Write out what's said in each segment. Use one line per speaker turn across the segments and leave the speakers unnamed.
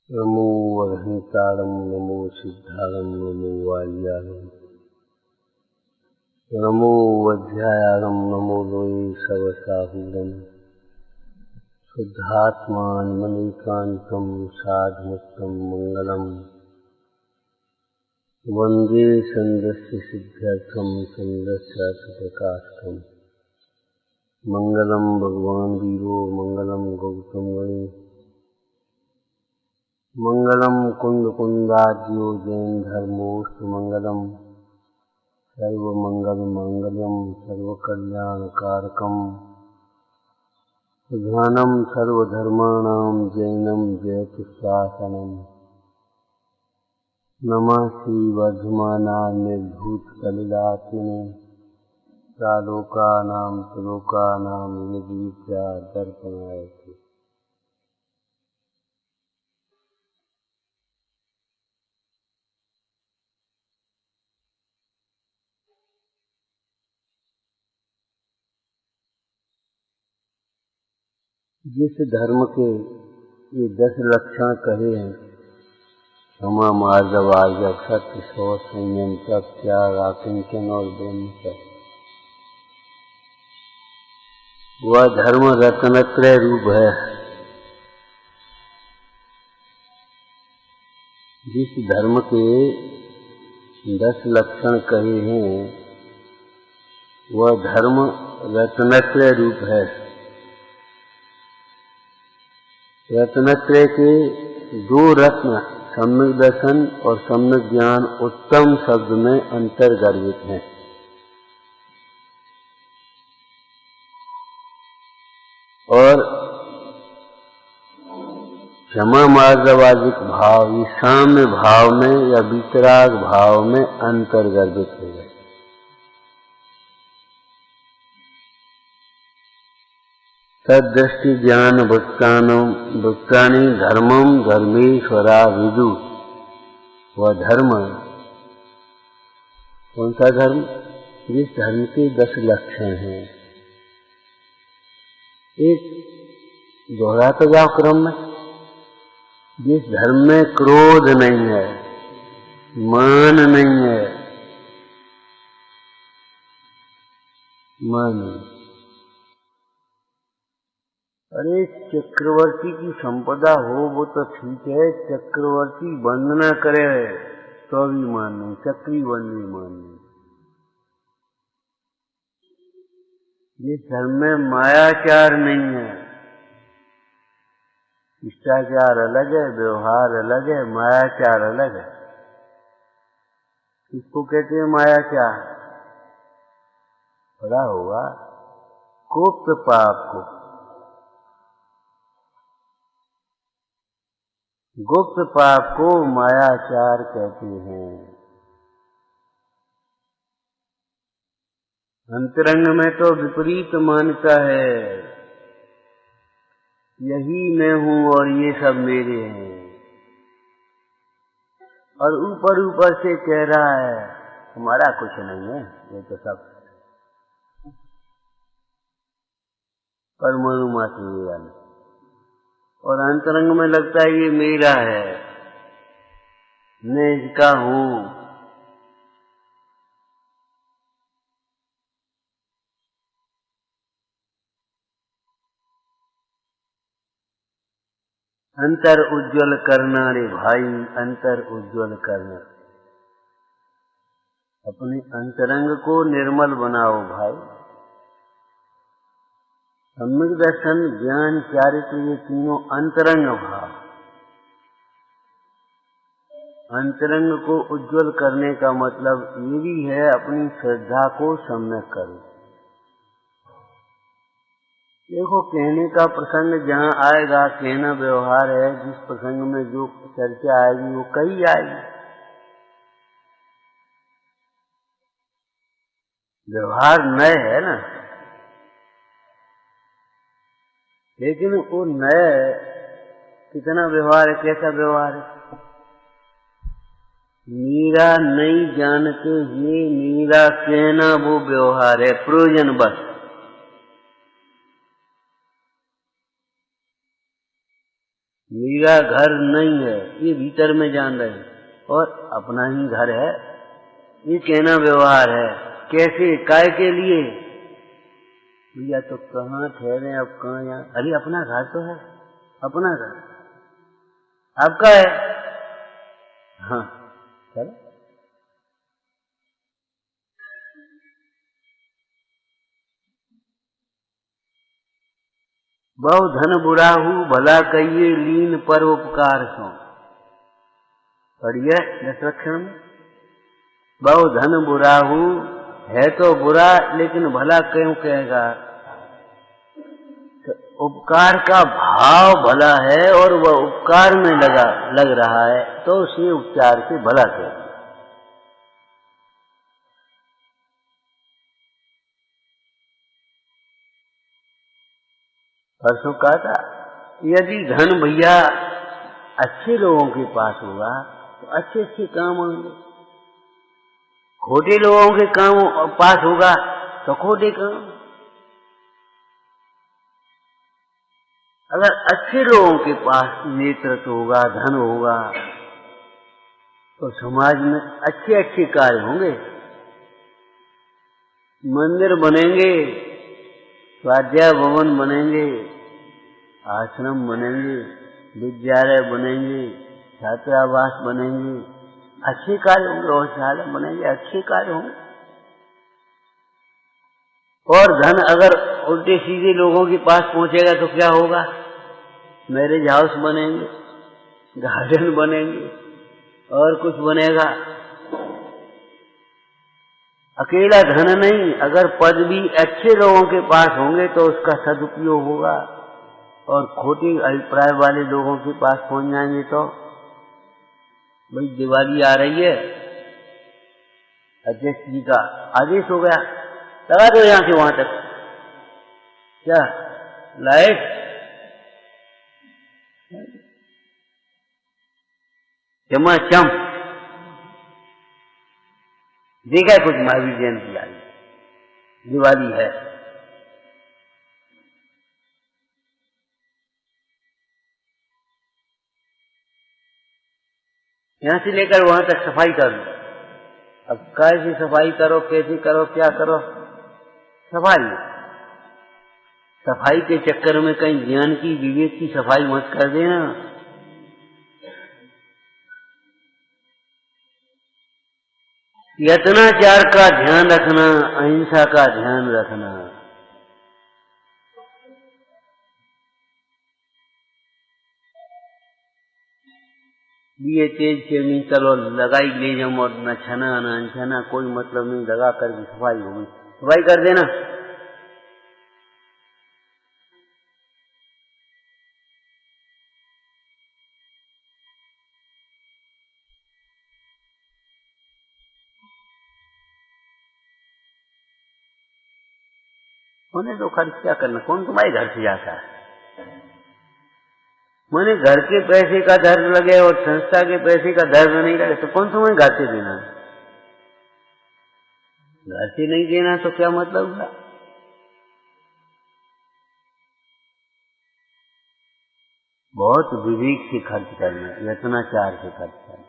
नमो अरहंतारं नमो सिद्धारं नमो वाल्यारं नमो वज्रायारं नमो लोये सवसाहूरं शुद्धात्मानमनीकान्तं साधमुक्तं मङ्गलम् वन्दे सन्दस्य सिद्ध्यर्थं सन्दस्यार्थप्रकाशकम् मङ्गलं भगवान् वीरो मङ्गलं गौतम गणे मंगलम कुंद कुंदाज्यो जैन धर्मोस्तु मंगलम सर्वमंगल मांगल्यम सर्वकल्याणकारकम सुधानम सर्वधर्माणां जैनम जयतु शासनम नमः श्री वर्धमानाय भूतकलिलात्मने सालोकानां त्रिलोकानां यद्विद्या दर्पणाय। जिस धर्म के ये 10 लक्षण कहे हैं, क्षमा मार्जव आर्जव सत्य शौच संयम तप त्याग आकिंचन और ब्रह्मचर्य, वह धर्म रत्नत्रय रूप है। जिस धर्म के 10 लक्षण कहे हैं, वह धर्म रत्नत्रय रूप है। रत्नत्रय के 2 रत्न सम्यक दर्शन और सम्यक ज्ञान उत्तम शब्द में अंतर्गर्भित हैं। और क्षमा मार्गवादिक भाव ये साम्य भाव में या वितराग भाव में अंतर्गर्भित हो गए। तद्दृष्टि ज्ञान भक्तानि धर्मम धर्मेश्वरा विदु। वह धर्म कौन सा धर्म? जिस धर्म के 10 लक्षण हैं। एक दोहराते जाओ क्रम में। जिस धर्म में क्रोध नहीं है, मान नहीं है, मान अरे चक्रवर्ती की संपदा हो वो तो ठीक है, चक्रवर्ती वंदना करे तो भी मान नहीं, चक्री वंदी मान नहीं। जिस धर्म में मायाचार नहीं है, शिष्टाचार अलग है, व्यवहार अलग है, मायाचार अलग है। इसको कहते हैं मायाचार। पढ़ा होगा गुप्त पाप को। गुप्त पाप को मायाचार कहते हैं। अंतरंग में तो विपरीत मानता है, यही मैं हूं और ये सब मेरे हैं। और ऊपर ऊपर से कह रहा है हमारा कुछ नहीं है, ये तो सब परमाणु मात्र विज्ञान। और अंतरंग में लगता है ये मेरा है, मैं इसका हूं। अंतर उज्ज्वल करना रे भाई, अंतर उज्ज्वल करना। अपने अंतरंग को निर्मल बनाओ भाई। सम्यक दर्शन ज्ञान चारित्र ये तीनों अंतरंग भाव। अंतरंग को उज्ज्वल करने का मतलब ये भी है अपनी श्रद्धा को सम्यक करो। देखो कहने का प्रसंग जहाँ आएगा, कहना व्यवहार है। जिस प्रसंग में जो चर्चा आएगी वो कही आएगी। व्यवहार नए है ना, लेकिन वो नए कितना व्यवहार है, कैसा व्यवहार है? मीरा नहीं जानते ये मीरा कहना वो व्यवहार है, प्रयोजन बस। मेरा घर नहीं है, ये भीतर में जान रहे हैं, और अपना ही घर है, ये कहना व्यवहार है। कैसे, काय के लिए? भैया तो कहाँ ठहरे, अब कहाँ यहाँ? अरे अपना घर तो है, अपना घर आपका है। हाँ चलो। बहु धन बुराहु भला कहिए लीन पर उपकार सो। पढ़िए दशलक्षण में। बहु धन बुराहु है तो बुरा, लेकिन भला क्यों कहेगा? तो उपकार का भाव भला है और वह उपकार में लग रहा है, तो उसे उपचार से भला कहेगा। परसों कहा था, यदि धन भैया अच्छे लोगों के पास होगा तो अच्छे अच्छे काम होंगे, खोटे लोगों के काम पास होगा तो खोटे काम। अगर अच्छे लोगों के पास नेतृत्व होगा, धन होगा, तो समाज में अच्छे अच्छे कार्य होंगे, मंदिर बनेंगे, स्वाध्याय भवन बनेंगे, आश्रम बनेंगे, विद्यालय बनेंगे, छात्रावास बनेंगे, अच्छे कार्य होंगे, औषधालय बनेंगे, अच्छे कार्य होंगे। और धन अगर उल्टे सीधे लोगों के पास पहुंचेगा तो क्या होगा? मैरिज हाउस बनेंगे, गार्डन बनेंगे, और कुछ बनेगा। अकेला धन नहीं, अगर पद भी अच्छे लोगों के पास होंगे तो उसका सदुपयोग होगा, और खोटी अभिप्राय वाले लोगों के पास पहुंच जाएंगे तो भाई दिवाली आ रही है, अध्यक्ष जी का आदेश हो गया, लगा दो यहां से वहां तक, क्या लाइट चमाचम। देखा कुछ महावीर जयंती आई, दिवाली है, यहां से लेकर वहां तक सफाई कर लो। अब कैसे सफाई करो, कैसे करो, क्या करो? सफाई के चक्कर में कहीं ज्ञान की, विवेक की सफाई मत कर देना। यत्नाचार का ध्यान रखना, अहिंसा का ध्यान रखना। ये तेज से नहीं चलो लगाई ले जाऊं, और न छना न अनछना, कोई मतलब नहीं, लगा कर सफाई होगी, सफाई कर देना। उन्हें तो खर्च क्या करना, कौन तुम्हारे घर से जाता है? मैंने घर के पैसे का दर्द लगे और संस्था के पैसे का दर्द नहीं लगे तो कौन तुम्हें घर से देना? घर से नहीं देना तो क्या मतलब हुआ? बहुत विवेक से खर्च करना, यत्नाचार से खर्च करना।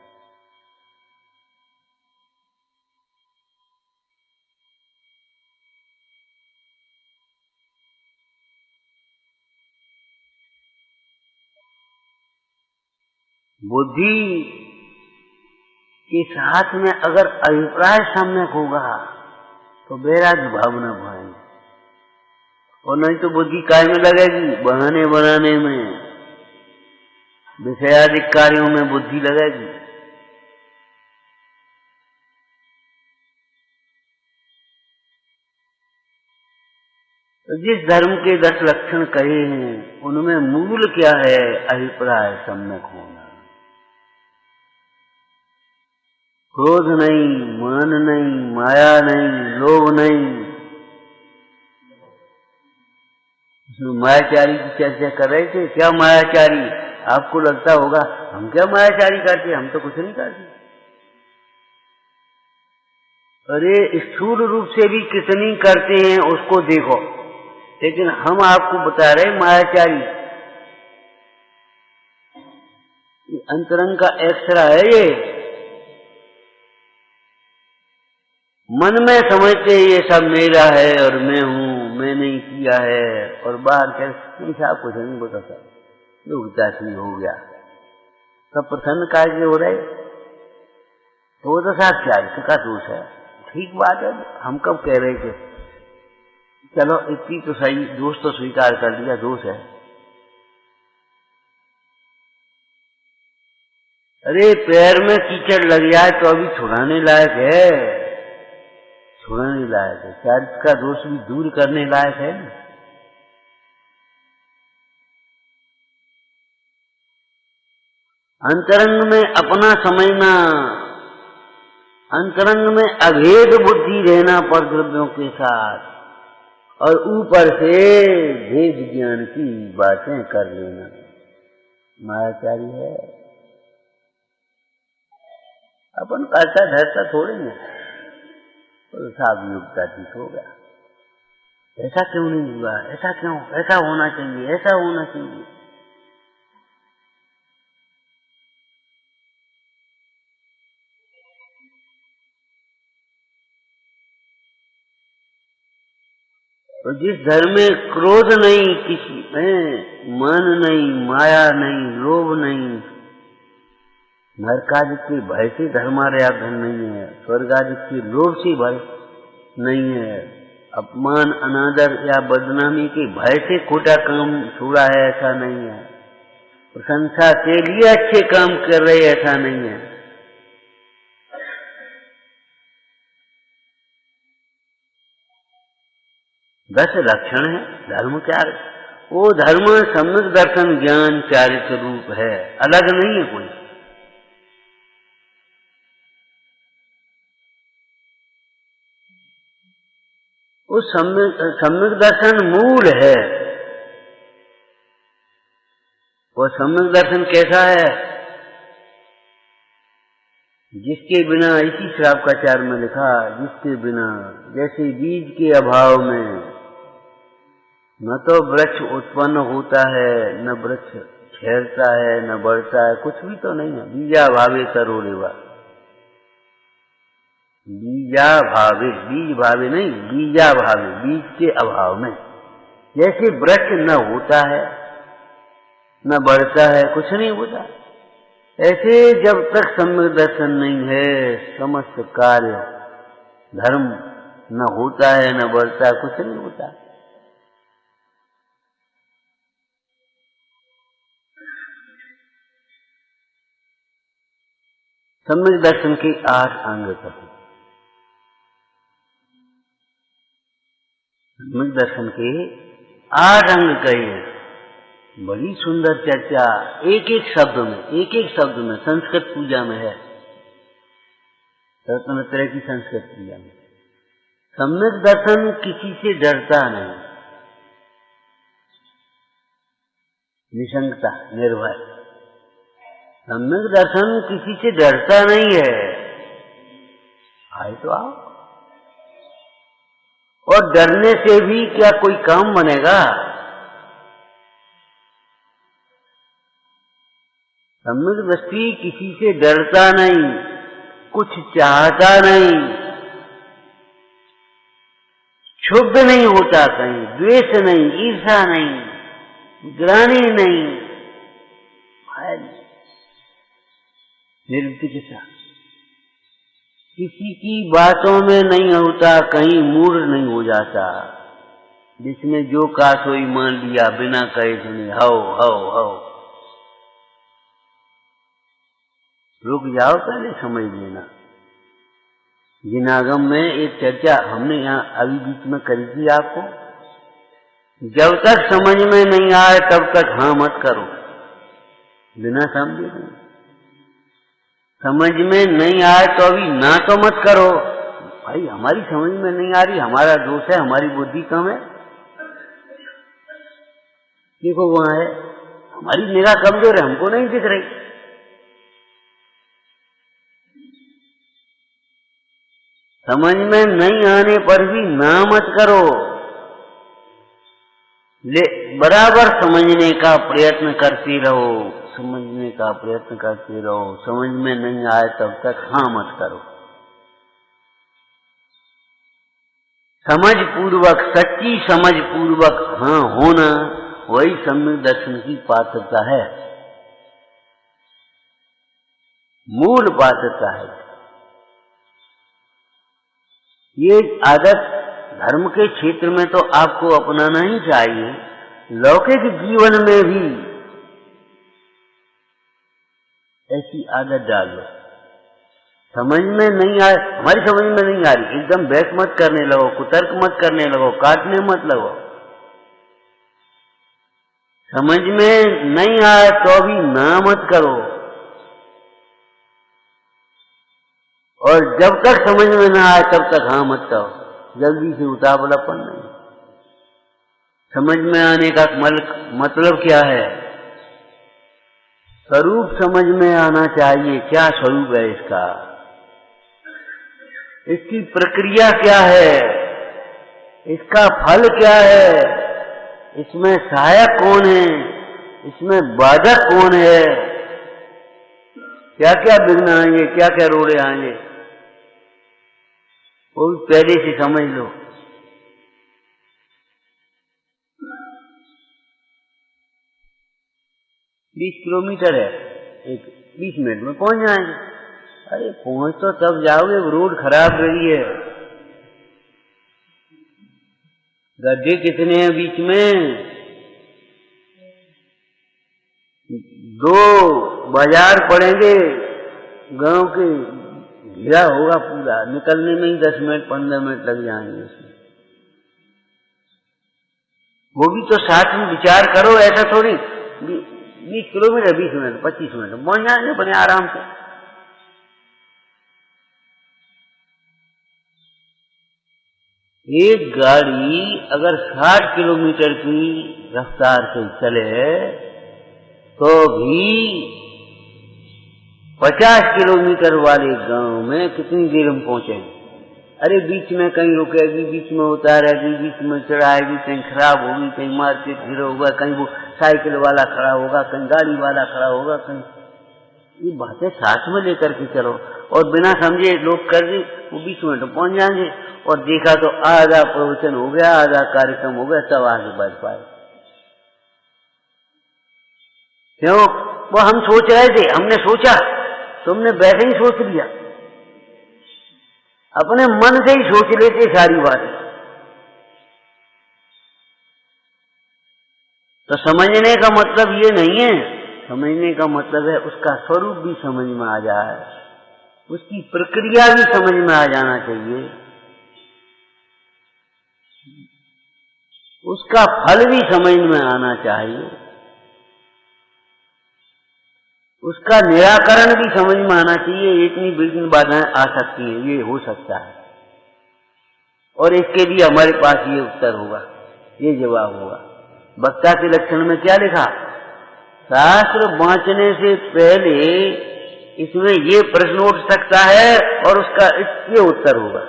बुद्धि के साथ में अगर अभिप्राय सम्यक होगा तो वैराग्य भावना भाएगी, और नहीं तो बुद्धि काय में लगेगी? बहाने बनाने में, विषयादिक कार्यों में बुद्धि लगेगी। तो जिस धर्म के 10 लक्षण कहे हैं उनमें मूल क्या है? अभिप्राय सम्यक होना। क्रोध नहीं, मान नहीं, माया नहीं, लोभ नहीं। उसमें मायाचारी की चर्चा कर रहे थे। क्या मायाचारी? आपको लगता होगा हम क्या मायाचारी करते, हम तो कुछ नहीं करते। अरे स्थूल रूप से भी कितनी करते हैं उसको देखो, लेकिन हम आपको बता रहे मायाचारी। अंतरंग का एक्सरा है ये। मन में समझते ये सब मेरा है और मैं हूँ, मैंने ही किया है, और बाहर कह नहीं साहब कुछ नहीं बोला था, उदासी हो गया, सब प्रसन्न कार्य हो रहे, तो वो तो साहब क्या इसका दोष है? ठीक बात है, हम कब कह रहे थे, चलो इतनी तो सही, दोष तो स्वीकार कर लिया, दोष है। अरे पैर में कीचड़ लग जाए तो अभी छुड़ाने लायक है, छुड़ाने लायक है, शायद का दोष भी दूर करने लायक है ना। अंतरंग में अपना समझना, अंतरंग में अभेद बुद्धि रहना पर द्रव्यों के साथ, और ऊपर से भेद ज्ञान की बातें कर लेना, मायाचारी है। अपन करता धरता थोड़ी है, तो साहब युगता ठीक हो गया, ऐसा क्यों नहीं हुआ, ऐसा क्यों, ऐसा होना चाहिए, ऐसा होना चाहिए। तो जिस धर्म में क्रोध नहीं, किसी में मन नहीं, माया नहीं, लोभ नहीं, नरकादि के भय से धर्माराधन नहीं है, स्वर्गादि के लोभ से भय नहीं है, अपमान अनादर या बदनामी के भय से खोटा काम छोड़ा है ऐसा नहीं है, प्रशंसा के लिए अच्छे काम कर रहे ऐसा नहीं है। 10 लक्षण है धर्म क्या है? वो धर्म सम्यक दर्शन ज्ञान चारित्र रूप है, अलग नहीं है कोई। वो सम्यक दर्शन मूल है। वो सम्यक दर्शन कैसा है? जिसके बिना, इसी श्रावकाचार्य में लिखा, जिसके बिना जैसे बीज के अभाव में न तो वृक्ष उत्पन्न होता है, न वृक्ष ठहरता है, न बढ़ता है, कुछ भी तो नहीं है। बीजा भावे सरोरेवा, बीजा भावे, बीज भावे नहीं, बीजा भावे, बीज के अभाव में जैसे वृक्ष न होता है न बढ़ता है, कुछ नहीं होता, ऐसे जब तक सम्यक दर्शन नहीं है, समस्त कार्य धर्म न होता है न बढ़ता है, कुछ नहीं होता। सम्यक दर्शन के 8 अंग कहे। सम्यक दर्शन के 8 अंग कहे। बड़ी सुंदर चर्चा, एक एक शब्द में संस्कृत पूजा में है, रत्नत्रय की संस्कृत पूजा में। सम्यक दर्शन किसी से डरता नहीं, निशंकता, निर्भय। सम्यक दर्शन किसी से डरता नहीं है, आए तो आओ। और डरने से भी क्या कोई काम बनेगा? सम्यक दृष्टि किसी से डरता नहीं, कुछ चाहता नहीं, क्षुब्ध नहीं होता कहीं, द्वेष नहीं, ईर्ष्या नहीं, ग्लानि नहीं, निर्विचिकित्सा, किसी की बातों में नहीं होता, कहीं मूड नहीं हो जाता, जिसने जो कहा सोई मान लिया बिना कहे सुने, हाओ हाओ हाओ। रुक जाओ, पहले समझ लेना। जिनागम में एक चर्चा हमने यहाँ अभी बीच में करी थी आपको, जब तक समझ में नहीं आए तब तक हाँ मत करो, बिना समझे नहीं। समझ में नहीं आए तो अभी ना तो मत करो, भाई हमारी समझ में नहीं आ रही, हमारा दोष है, हमारी बुद्धि कम है। देखो वहां है, हमारी निगाह कमजोर है, हमको नहीं दिख रही। समझ में नहीं आने पर भी ना मत करो, बराबर समझने का प्रयत्न करते रहो, समझने का प्रयत्न करते रहो। समझ में नहीं आए तब तक हाँ मत करो। समझ पूर्वक, सच्ची समझ पूर्वक हाँ होना, वही सम्यक दर्शन की पात्रता है, मूल पात्रता है। ये आदत धर्म के क्षेत्र में तो आपको अपनाना ही चाहिए, लौकिक जीवन में भी ऐसी आदत डालो। समझ में नहीं आए, हमारी समझ में नहीं आ रही, एकदम बहस मत करने लगो, कुतर्क मत करने लगो, काटने मत लगो। समझ में नहीं आए तो भी ना मत करो, और जब तक समझ में ना आए तब तक हाँ मत कहो। जल्दी से उतावलापन नहीं। समझ में आने का मतलब क्या है? स्वरूप समझ में आना चाहिए। क्या स्वरूप है इसका, इसकी प्रक्रिया क्या है, इसका फल क्या है, इसमें सहायक कौन है, इसमें बाधक कौन है, क्या क्या विघ्न आएंगे, क्या क्या रोड़े आएंगे, वो भी पहले से समझ लो। 20 किलोमीटर है, 20 मिनट में पहुंच जाएंगे। अरे पहुंच तो तब जाओगे, रोड खराब रही है, गड्ढे कितने हैं बीच में, 2 बाजार पड़ेंगे गांव के, घिरा होगा पूरा, निकलने में ही 10 मिनट 15 मिनट लग जाएंगे उसमें। वो भी तो साथ में विचार करो, ऐसा थोड़ी 20 किलोमीटर 20 मिनट 25 मिनट पहुंच जाएंगे बड़े आराम से। एक गाड़ी अगर 60 किलोमीटर की रफ्तार से चले तो भी 50 किलोमीटर वाले गांव में कितनी देर में पहुंचेंगे। अरे बीच में कहीं रुकेगी, बीच में उतारेगी, बीच में चढ़ाएगी, कहीं खराब होगी, कहीं मार्केट गिरा होगा, कहीं वो साइकिल वाला खड़ा होगा, कहीं गाड़ी वाला खड़ा होगा, कहीं। ये बातें साथ में लेकर के चलो, और बिना समझे लोग कर दी, वो 20 मिनट में पहुंच जाएंगे, और देखा तो आधा प्रवचन हो गया, आधा कार्यक्रम हो गया, तब आगे बढ़ पाए। क्यों? वो हम सोच रहे थे, हमने सोचा, तुमने वैसे ही सोच लिया, अपने मन से ही सोच लेते सारी बातें। तो समझने का मतलब ये नहीं है, समझने का मतलब है उसका स्वरूप भी समझ में आ जाए, उसकी प्रक्रिया भी समझ में आ जाना चाहिए, उसका फल भी समझ में आना चाहिए, उसका निराकरण भी समझ में आना चाहिए। इतनी विघ्न बाधाएं आ सकती हैं, ये हो सकता है, और इसके लिए हमारे पास ये उत्तर होगा, ये जवाब होगा। वक्ता के लक्षण में क्या लिखा? शास्त्र वांचने से पहले इसमें ये प्रश्न उठ सकता है और उसका ये उत्तर होगा।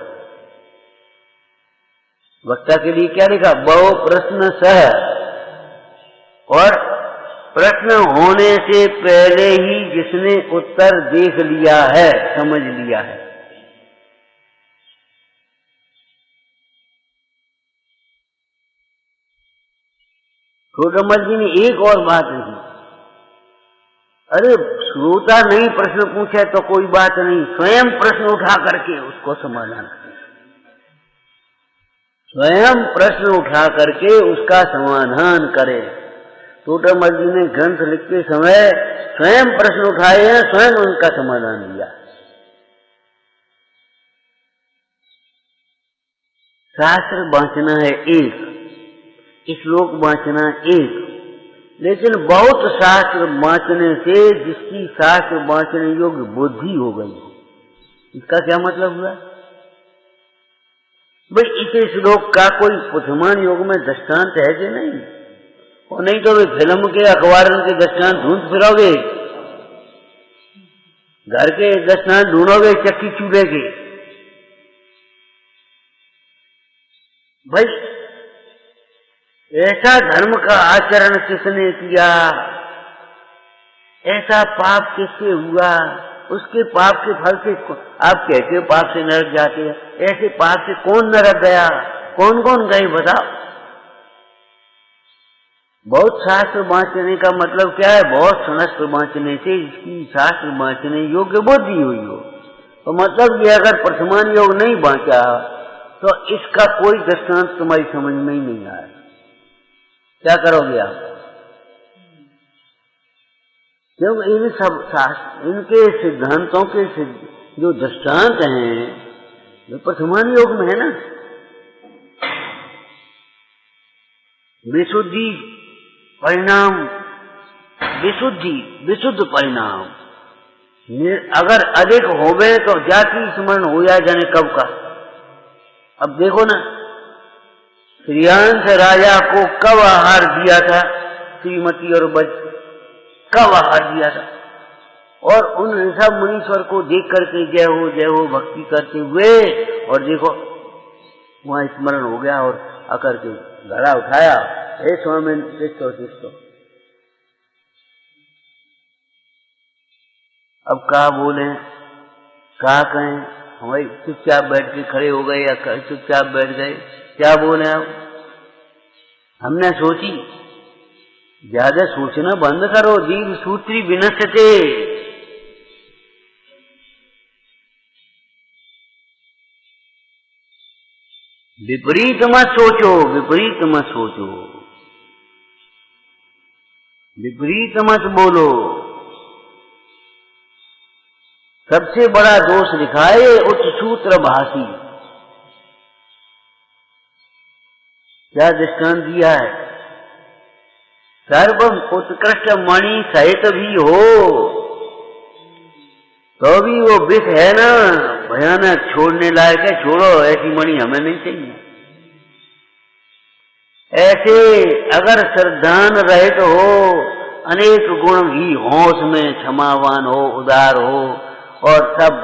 वक्ता के लिए क्या लिखा? बहु प्रश्न सह, और प्रश्न होने से पहले ही जिसने उत्तर देख लिया है, समझ लिया है। छोटमल जी ने एक और बात लिखी, अरे श्रोता नहीं प्रश्न पूछे तो कोई बात नहीं, स्वयं प्रश्न उठा करके उसको समाधान करें, स्वयं प्रश्न उठा करके उसका समाधान करें। छोटमल जी ने ग्रंथ लिखते समय स्वयं प्रश्न उठाए हैं, स्वयं उनका समाधान दिया। शास्त्र वांचना है एक, श्लोक वांचना एक, लेकिन बहुत शास्त्र वांचने से जिसकी शास्त्र वांचने योग्य बुद्धि हो गई, इसका क्या मतलब हुआ? भाई इस श्लोक का कोई पुथमान योग में दृष्टांत है कि नहीं? और नहीं तो वे फिल्म के अखबारों के दृष्टांत ढूंढ फिरोगे, घर के दृष्टांत ढूंढोगे चक्की चूल्हे के। भाई ऐसा धर्म का आचरण किसने किया, ऐसा पाप किससे हुआ, उसके पाप के फल से आप कहते हो पाप से नरक जाते हैं, ऐसे पाप से कौन नरक गया, कौन कौन गए बताओ। बहुत शास्त्र बांचने का मतलब क्या है, बहुत शास्त्र बांचने से इसकी शास्त्र बांचने योग्य बुद्धि हुई हो। तो मतलब ये अगर प्रथमान योग नहीं बांचा तो इसका कोई दृष्टांत तुम्हारी समझ में ही नहीं आया, क्या करोगे आप। क्योंकि इन सब शास्त्र, इनके सिद्धांतों के जो दृष्टांत हैं वो प्रथमान योग में है ना। विशुद्धि परिणाम, विशुद्धि विशुद्ध परिणाम अगर अधिक होवे तो जाति स्मरण हो जाने कब का। अब देखो ना, श्रीयांश राजा को कब आहार दिया था, श्रीमती और बज कब आहार दिया था, और उन ऋषभ मुनीश्वर को देख करके जय हो भक्ति करते हुए, और देखो वहां स्मरण हो गया और आकर के घड़ा उठाया, हे स्वामी शिष्टो। अब कहा बोले, कहा कहें, हमारी चुपचाप बैठ के खड़े हो गए या चुपचाप बैठ गए, क्या बोले। अब हमने सोची, ज्यादा सोचना बंद करो, दीर्घ सूत्री विनश्यते। विपरीत मत सोचो, विपरीत मत सोचो, विपरीत मत बोलो। सबसे बड़ा दोष दिखाए उच्च सूत्र भाषी। क्या दृष्टांत दिया है, सर्व उत्कृष्ट मणि सहित भी हो तो भी वो विष है ना, भयानक, छोड़ने लायक है, छोड़ो, ऐसी मणि हमें नहीं चाहिए। ऐसे अगर श्रद्धान रहित हो, अनेक गुण भी हो, उसमें क्षमावान हो, उदार हो, और सब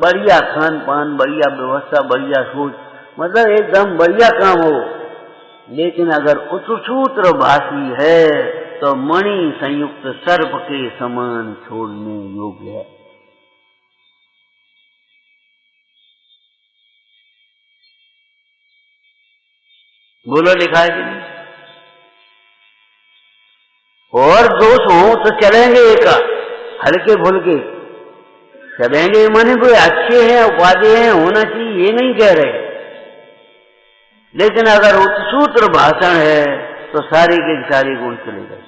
बढ़िया खान पान, बढ़िया व्यवस्था, बढ़िया सोच, मतलब एकदम बढ़िया काम हो, लेकिन अगर उच्चसूत्र भाषी है तो मणि संयुक्त सर्प के समान छोड़ने योग्य है। बोलो, लिखा है कि नहीं। और दोष हो तो चलेंगे, एक हल्के फुल्के चलेंगे, माने कोई अच्छे हैं, उपाधि हैं, होना चाहिए, ये नहीं कह रहे। लेकिन अगर उच्चसूत्र भाषण है तो सारे के सारे गुण चले गए।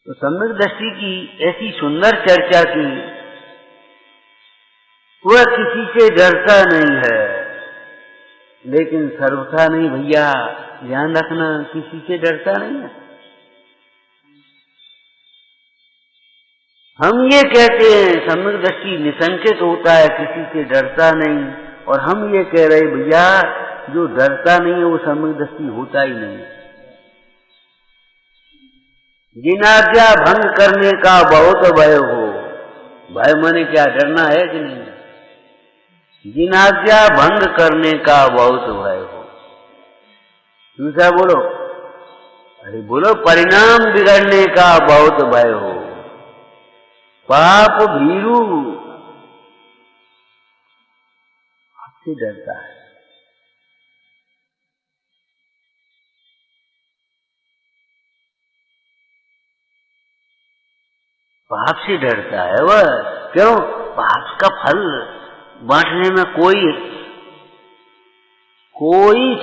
तो सम्यक दृष्टि की ऐसी सुंदर चर्चा की, वह किसी से डरता नहीं है, लेकिन सर्वथा नहीं भैया, ध्यान रखना, किसी से डरता नहीं है। हम ये कहते हैं सम्यक दृष्टि निसंकित होता है, किसी से डरता नहीं, और हम ये कह रहे भैया जो डरता नहीं है वो सम्यक दृष्टि होता ही नहीं। जिनाज्ञा भंग करने का बहुत भय हो, भय माने क्या, डरना है कि नहीं। जिनाज्ञा भंग करने का बहुत भय हो। दूसरा बोलो, अरे बोलो, परिणाम बिगड़ने का बहुत भय हो। पाप भीरू आपसे डरता है। पाप से डरता है वह, क्यों, पाप का फल बांटने में कोई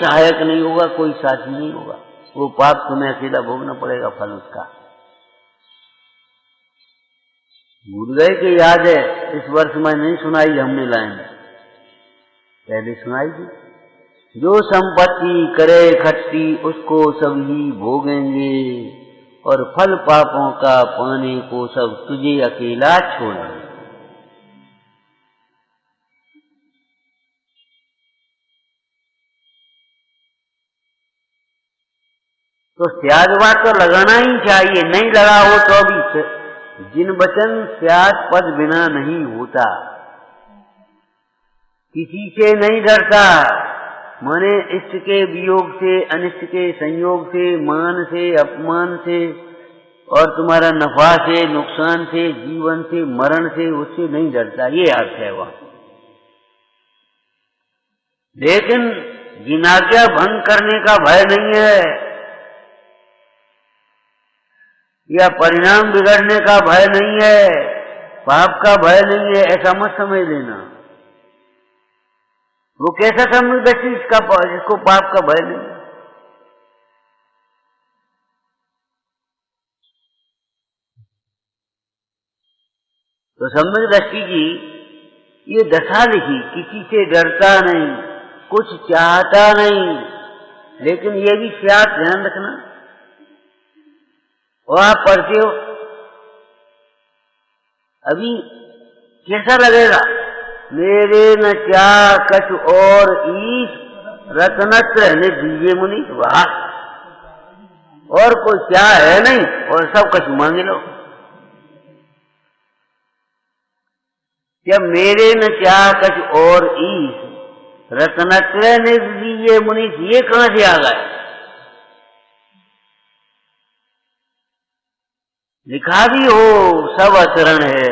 सहायक नहीं होगा, कोई साथी नहीं होगा। वो पाप तुम्हें अकेला भोगना पड़ेगा फल उसका। भूल गए कि याद है, इस वर्ष में नहीं सुनाई हमने लाइन, पहले सुनाई थी। जो संपत्ति करे इकट्ठी उसको सभी भोगेंगे, और फल पापों का पाने को सब तुझे अकेला छोड़ेंगे। तो त्यागवाद तो लगाना ही चाहिए, नहीं लगा हो तो भी। जिन वचन त्याग पद बिना नहीं होता, किसी से नहीं डरता, माने इष्ट के वियोग से, अनिष्ट के संयोग से, मान से, अपमान से और तुम्हारा नफा से, नुकसान से, जीवन से, मरण से, उससे नहीं डरता, ये अर्थ है वह। लेकिन जिनाज्ञा भंग करने का भय नहीं है या परिणाम बिगड़ने का भय नहीं है, पाप का भय नहीं है, ऐसा मत समझ लेना। वो कैसा समझ व्यक्ति जिसको पाप का भय नहीं है? तो सम्यक दृष्टि की ये दशा लिखी, किसी से डरता नहीं, कुछ चाहता नहीं, लेकिन ये भी सियात ध्यान रखना। और आप पढ़ते हो अभी कैसा लगेगा, मेरे न क्या कछ और ईश रत्नत्र ने दीजिए मुनि, वाह, और कोई क्या है नहीं और सब कुछ मांग लो। क्या मेरे न क्या कछ और ईश रत्नत्र ने दीजिए मुनि, ये कहां से आ गए? लिखा भी हो सब अचरण है,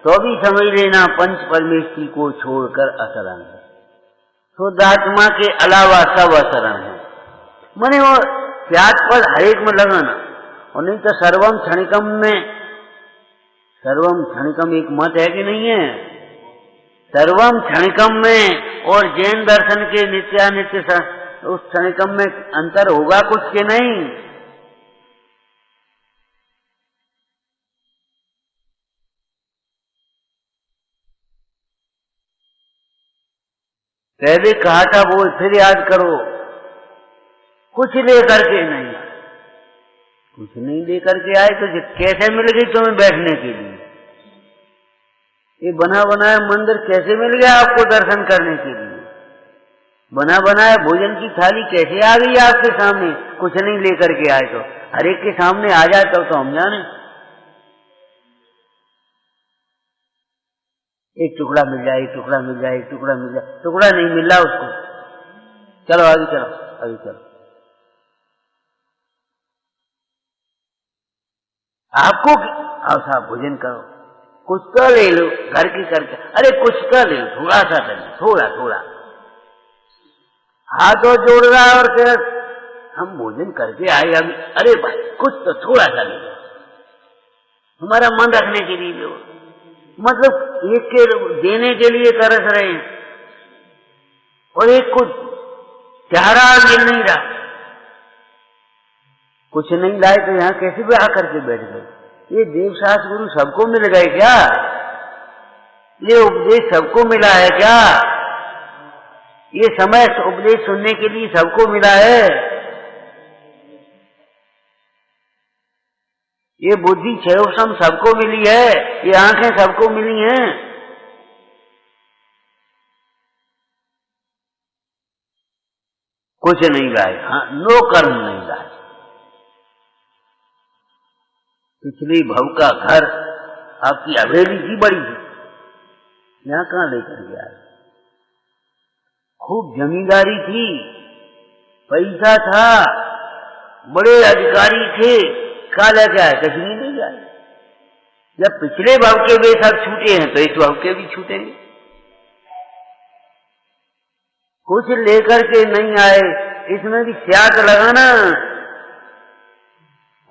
तो भी समझ लेना पंच परमेश्वरी को छोड़कर अचरण है, शुद्ध आत्मा के अलावा सब अचरण है। माने वो त्याग पर हरेक में लगाना, और नहीं तो सर्वम क्षणिकम में, सर्वम क्षणिकम एक मत है कि नहीं है? सर्वम क्षणिकम में और जैन दर्शन के नित्यानित्य उस क्षणिकम में अंतर होगा कुछ के नहीं? पहले कहा था वो फिर याद करो, कुछ लेकर के नहीं, कुछ नहीं लेकर के आए तो कैसे मिल गई तुम्हें बैठने के लिए? ये बना बनाया मंदिर कैसे मिल गया आपको दर्शन करने के लिए? बना बनाया भोजन की थाली कैसे आ गई आपके सामने? कुछ नहीं लेकर के आए तो हर एक के सामने आ जाए तो हम जाने। एक टुकड़ा मिल जाए, एक टुकड़ा मिल जाए, एक टुकड़ा मिल जाए, टुकड़ा नहीं मिल रहा उसको, चलो आगे चलो, आगे चलो। आपको आओ साहब भोजन करो, कुछ तो ले लो घर की करके, अरे कुछ तो ले लो, थोड़ा सा ले लो, थोड़ा थोड़ा। हाथ और जोड़ रहा है और फिर हम भोजन करके आए अभी, अरे भाई कुछ तो थोड़ा सा ले लो, हमारा मन रखने के लिए लो। मतलब एक के देने के लिए तरस रहे हैं और एक को चाह रहा मिल नहीं रहा, कुछ नहीं लाए तो यहाँ कैसे भी आकर के बैठ गए? ये देवशास्त्र गुरु सबको मिल गए क्या? ये उपदेश सबको मिला है क्या? ये समय उपदेश सुनने के लिए सबको मिला है? ये बुद्धि क्षयोक्षम सबको मिली है? ये आंखें सबको मिली हैं? कुछ नहीं लाए, हाँ, नो कर्म नहीं लाए। पिछली भव का घर आपकी हवेली थी बड़ी थी, यहाँ कहाँ लेकर गया? खूब जमींदारी थी, पैसा था, बड़े अधिकारी थे, काला क्या है, कहीं नहीं ले जाए। जब पिछले भव के वे सब छूटे हैं तो इस भव के भी छूटेंगे। कुछ लेकर के नहीं आए, इसमें भी त्याग लगाना।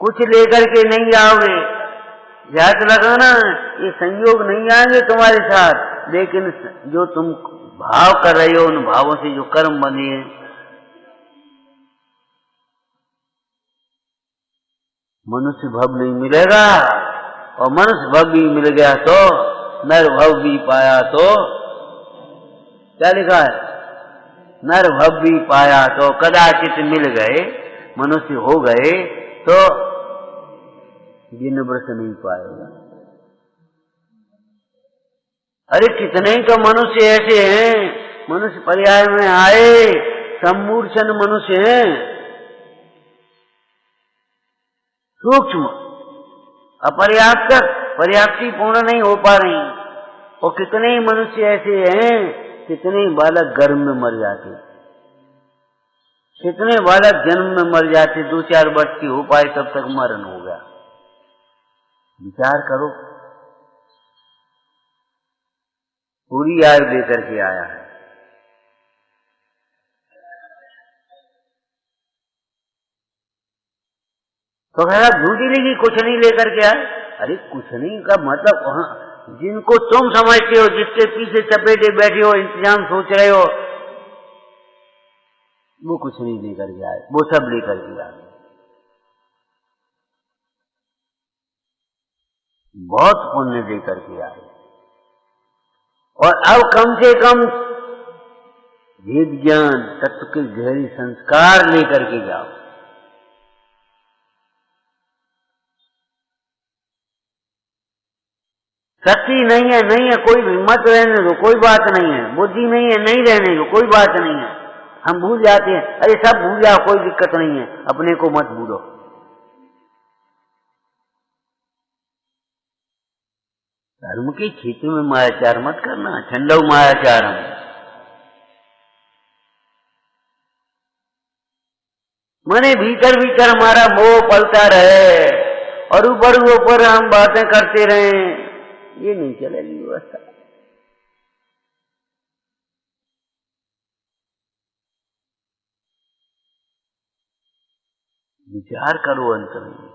कुछ लेकर के नहीं आओगे, ध्यान लगाना, ये संयोग नहीं आएंगे तुम्हारे साथ, लेकिन जो तुम भाव कर रहे हो उन भावों से जो कर्म बने हैं, मनुष्य भव नहीं मिलेगा। और मनुष्य भव भी मिल गया तो, नर भव भी पाया तो, क्या लिखा है? नर भव भी पाया तो कदाचित मिल गए, मनुष्य हो गए तो दिन व्रत नहीं पाएगा। अरे कितने ही तो मनुष्य ऐसे हैं, मनुष्य पर्याय में आए, सम्मूर्छन मनुष्य हैं, सूक्ष्म अपर्याप्त, पर्याप्ति पूर्ण नहीं हो पा रही। और कितने ही मनुष्य ऐसे हैं, कितने ही बालक गर्भ में मर जाते, कितने बालक जन्म में मर जाते, 2-4 वर्ष की हो पाए तब तक मरण हो गया। विचार करो, पूरी आयु लेकर के आया है। तो कह रहा झूठी लेगी, कुछ नहीं लेकर के आए। अरे कुछ नहीं का मतलब वहां जिनको तुम समझते हो, जिसके पीछे चपेटे बैठे हो, इंतजाम सोच रहे हो, वो कुछ नहीं लेकर के आए, वो सब लेकर के आए। बहुत पुण्य देकर के आए। और अब कम से कम वेद ज्ञान, तत्व के गहरी संस्कार लेकर के जाओ। शक्ति नहीं है, नहीं है, कोई भी मत रहने दो, कोई बात नहीं है। बुद्धि नहीं है, नहीं रहने दो, कोई बात नहीं है। हम भूल जाते हैं, अरे सब भूल जाओ, कोई दिक्कत नहीं है, अपने को मत भूलो। धर्म के क्षेत्र में मायाचार मत करना, छंडव मायाचार। हम माने भीतर भीतर हमारा मोह पलता रहे और ऊपर हम बातें करते रहें, ये नहीं चलेगी व्यवस्था। विचार करो अंत में।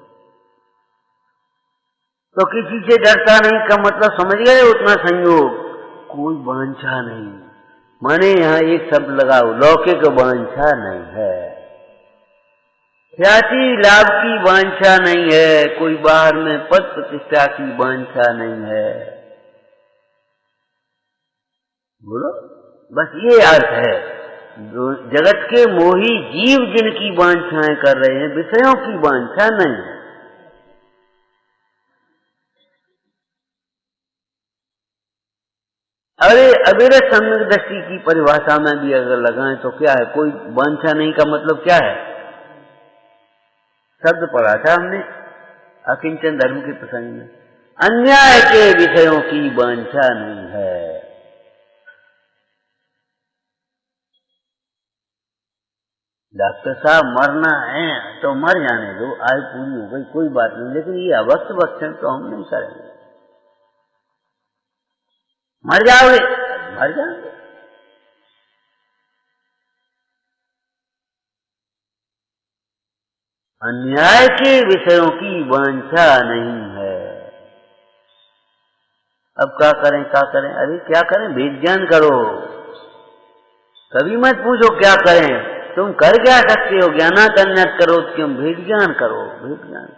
तो किसी से डरता नहीं का मतलब समझ गए? उतना संयोग, कोई वांछा नहीं। माने यहाँ एक शब्द लगाओ, लौकिक वांछा नहीं है, ख्याति लाभ की वांछा नहीं है, कोई बाहर में पद प्रतिष्ठा की वांछा नहीं है। बोलो, बस ये अर्थ है। जगत के मोही जीव जिनकी वांछाएं कर रहे हैं, विषयों की वांछा नहीं है। अरे अविरत सम्यक दृष्टि की परिभाषा में भी अगर लगाएं तो क्या है? कोई वांछा नहीं का मतलब क्या है? शब्द पढ़ा था हमने अकिंचन धर्म के प्रसंग में, अन्याय के विषयों की वांछा नहीं है। डॉक्टर साहब मरना है तो मर जाने दो, आयु पूरी हो गई, कोई बात नहीं, लेकिन ये अवश्य भक्षण तो हम नहीं करेंगे। मर जाओगे, मर जाओगे। अन्याय के विषयों की वांछा नहीं है। अब क्या करें, क्या करें? अरे क्या करें? वेद ज्ञान करो। कभी मत पूछो क्या करें, तुम कर क्या सकते हो? ज्ञानाकन्यात करो, क्यों? वेद ज्ञान करो, वेद ज्ञान।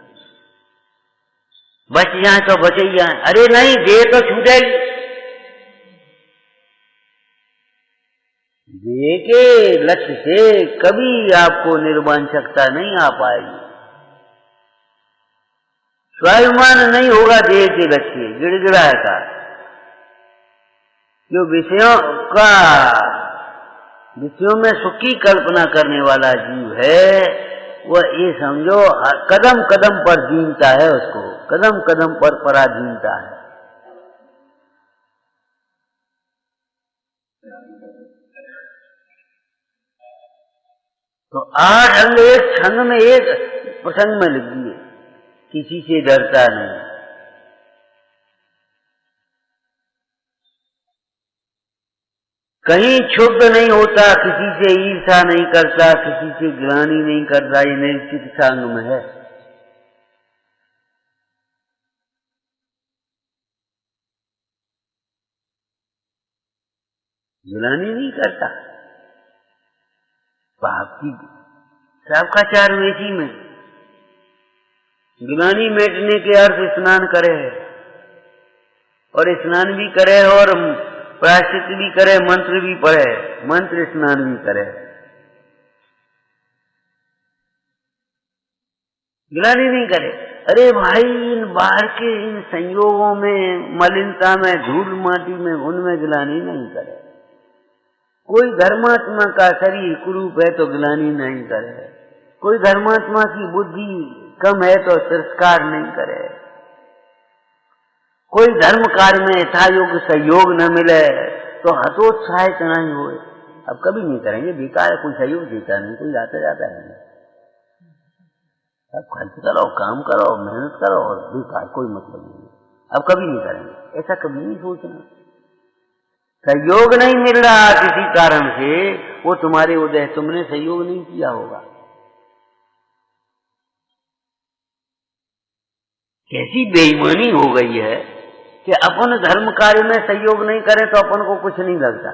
बच जाए तो बच ही जाए। अरे नहीं, देह तो छूटेगी। देह के लक्ष्य से कभी आपको निर्वांछकता नहीं आ पाएगी। स्वाभिमान नहीं होगा देह के लक्ष्य, गिड़गिड़ाएगा। जो विषयों में सुख की कल्पना करने वाला जीव है, वह ये समझो कदम कदम पर जीनता है, उसको कदम कदम पर पराधीनता है। तो 8 अंग एक क्षण में, एक प्रसंग में लिख दिए, किसी से डरता नहीं। कहीं क्षुब्ध नहीं होता, किसी से ईर्षा नहीं करता, किसी से ग्लानि नहीं करता, ये नैतिक सांग में है। ग्लानि नहीं करता। पाप की सबका चार वेची में ग्लानि मेटने के अर्थ स्नान करे, और स्नान भी करे और प्रायश्चित भी करे, मंत्र भी पढ़े, मंत्र स्नान भी करे। ग्लानि नहीं करे। अरे भाई, इन बाहर के इन संयोगों में, मलिनता में, धूल माटी में, उनमें ग्लानि नहीं करे। कोई धर्मात्मा का शरीर कुरूप है तो ग्लानि नहीं करे। कोई धर्मात्मा की बुद्धि कम है तो तिरस्कार नहीं करे। कोई धर्म कार्य में यथायोग्य सहयोग न मिले तो हतोत्साहित नहीं होए। अब कभी नहीं करेंगे, बेकार है, कोई सहयोग देता नहीं, कोई आता जाता नहीं। अब खर्च करो, काम करो, मेहनत करो और बेकार, कोई मतलब नहीं। अब कभी नहीं करेंगे, ऐसा कभी नहीं सोचना। सहयोग नहीं मिल रहा किसी कारण से, वो तुम्हारे उदय, तुमने सहयोग नहीं किया होगा। कैसी बेईमानी हो गई है कि अपन धर्म कार्य में सहयोग नहीं करें तो अपन को कुछ नहीं लगता।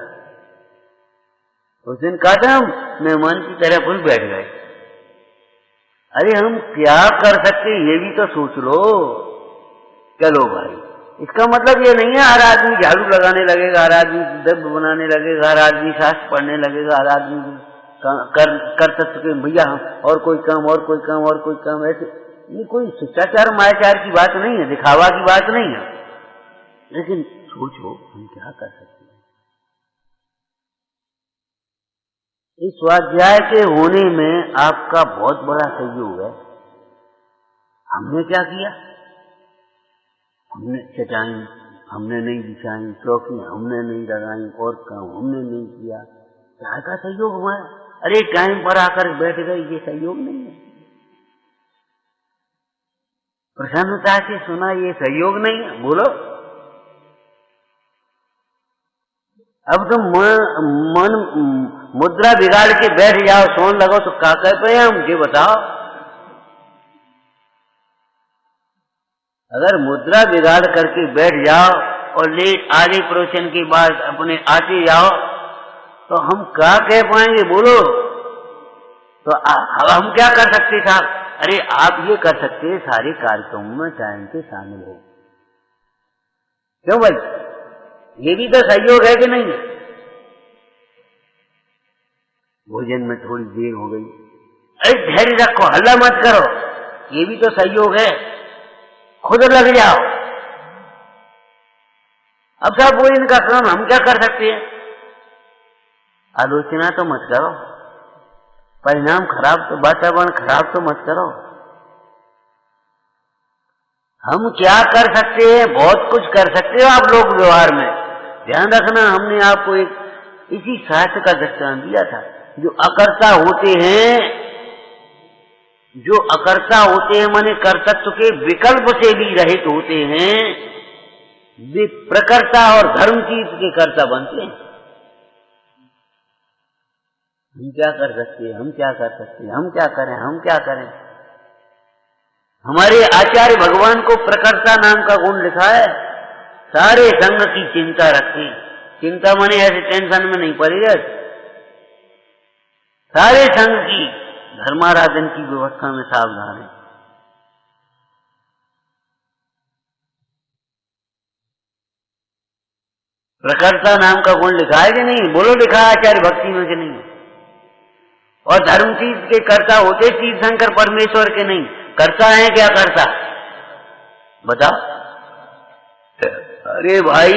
उस दिन कहा था हम मेहमान की तरह अपन बैठ गए। अरे हम क्या कर सकते ये भी तो सोच लो। चलो भाई, इसका मतलब ये नहीं है हर आदमी झाड़ू लगाने लगेगा, हर आदमी द्रव्य बनाने लगेगा, हर आदमी शास्त्र पढ़ने लगेगा, हर आदमी कर सकते भैया और कोई काम और कोई काम और कोई काम। ऐसे ये कोई शिष्टाचार मायाचार की बात नहीं है, दिखावा की बात नहीं है। लेकिन सोचो हम क्या कर सकते हैं। इस स्वाध्याय के होने में आपका बहुत बड़ा सहयोग है। हमने क्या किया? हमने चटाई हमने नहीं बिछाई, चौकी हमने नहीं लगाई और काम हमने नहीं किया। क्या का सहयोग हुआ है? अरे टाइम पर आकर बैठ गए, ये सहयोग नहीं है। प्रसन्नता से सुना, ये सहयोग नहीं है। बोलो, अब तुम मन मुद्रा बिगाड़ के बैठ जाओ, सोन लगो तो क्या कर पाए हम, ये बताओ। अगर मुद्रा बिगाड़ करके बैठ जाओ और लेट आधे प्रवचन के बाद अपने आते जाओ तो हम क्या कह पाएंगे? बोलो। तो हम क्या कर सकते था? अरे आप ये कर सकते हैं, सारे कार्यक्रमों में टाइम से शामिल हो। क्यों भाई, ये भी तो सहयोग है कि नहीं है? भोजन में थोड़ी देर हो गई, अरे धैर्य रखो, हल्ला मत करो, ये भी तो सहयोग है। खुद लग जाओ। अब साहब वो इनका काम, हम क्या कर सकते हैं? आलोचना तो मत करो, परिणाम खराब तो, वातावरण खराब तो मत करो। हम क्या कर सकते हैं? बहुत कुछ कर सकते हो आप लोग व्यवहार में। ध्यान रखना, हमने आपको एक इसी शास्त्र का दृष्टांत दिया था। जो अकर्ता होते हैं, जो अकर्ता होते हैं माने कर्तृत्व के विकल्प से भी रहित होते हैं, वे प्रकर्ता और धर्म चीज के कर्ता बनते हैं। हम क्या कर सकते हैं? हम क्या कर सकते हैं? हम क्या करें? हम क्या करें? हमारे आचार्य भगवान को प्रकर्ता नाम का गुण लिखा है। सारे संग की चिंता रखते हैं। चिंता माने ऐसे टेंशन में नहीं पड़ी रहते, सारे संग की धर्माराधन की व्यवस्था में सावधान है। प्रकर्ता नाम का गुण लिखा है कि नहीं? बोलो, लिखा है आचार्य भक्ति में कि नहीं? और धर्म चीज के कर्ता होते चीज शंकर परमेश्वर के नहीं, कर्ता है क्या कर्ता? बताओ। अरे भाई,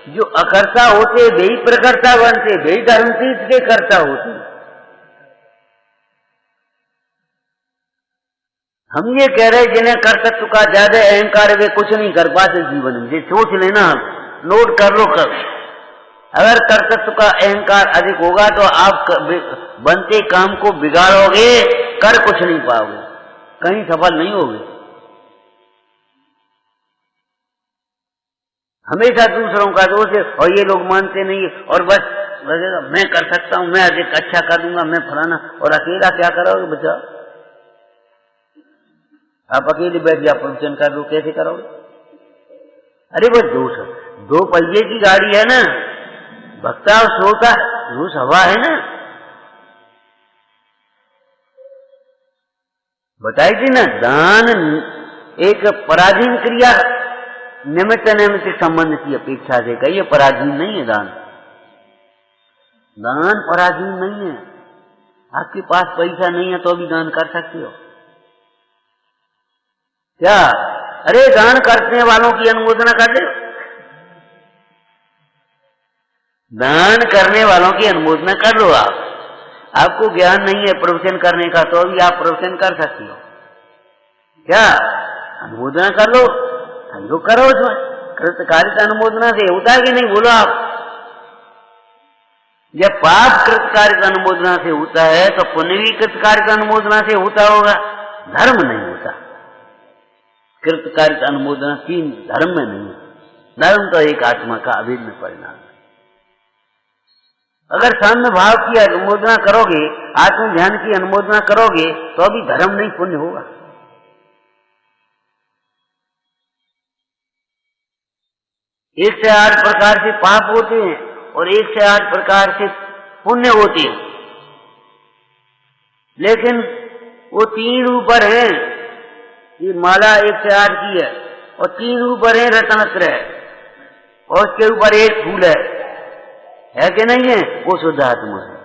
जो अकर्ता होते वे ही प्रकर्ता बनते, वे ही धर्म चीज के कर्ता होते। हम ये कह रहे जिन्हें कर्तृत्व का ज्यादा अहंकार है वे कुछ नहीं कर पाते जीवन में। ये सोच लेना, नोट कर लो। कर अगर कर्तृत्व का अहंकार अधिक होगा तो आप बनते काम को बिगाड़ोगे, कर कुछ नहीं पाओगे, कहीं सफल नहीं होगे। हमेशा दूसरों का दोष है और ये लोग मानते नहीं और बस मैं कर सकता हूं, मैं अधिक अच्छा कर दूंगा, मैं फलाना। और अकेला क्या करोगे? बचाओ, आप अकेले बैठ जाओ, प्रवचन कर लो, कैसे करोगे? अरे वो दो पहिए की गाड़ी है ना, भक्ता और श्रोता, वो हवा है ना। बताई थी ना, दान एक पराधीन क्रिया निमित्त नैमित्तिक संबंध की अपेक्षा से कहिए, पराधीन नहीं है दान। दान पराधीन नहीं है। आपके पास पैसा नहीं है तो भी दान कर सकते हो क्या? अरे दान करने वालों की अनुमोदना कर दो। दान करने वालों की अनुमोदना कर लो। आपको ज्ञान नहीं है प्रवचन करने का तो भी आप प्रवचन कर सकते हो क्या? अनुमोदना कर लो, सहयोग करो। उसमें कृतकार्यता अनुमोदना से होता है कि नहीं? बोलो आप। जब पाप कृतकार्य का अनुमोदना से होता है तो पुण्य भी कृतकार्य का अनुमोदना से होता होगा, धर्म नहीं होता। कृतकार्य का अनुमोदना तीन धर्म में नहीं है। धर्म तो एक आत्मा का अभिन्न परिणाम है। अगर साम्य भाव की अनुमोदना करोगे, आत्म ध्यान की अनुमोदना करोगे तो अभी धर्म नहीं पुण्य होगा। एक से 8 प्रकार से पाप होते हैं और 1 से 8 प्रकार से पुण्य होते हैं, लेकिन वो 3 ऊपर है। ये माला 1 से 8 की है और 3 ऊपर है रत्नत्र है और उसके ऊपर एक फूल है कि नहीं है? वो शुद्ध आत्मा है।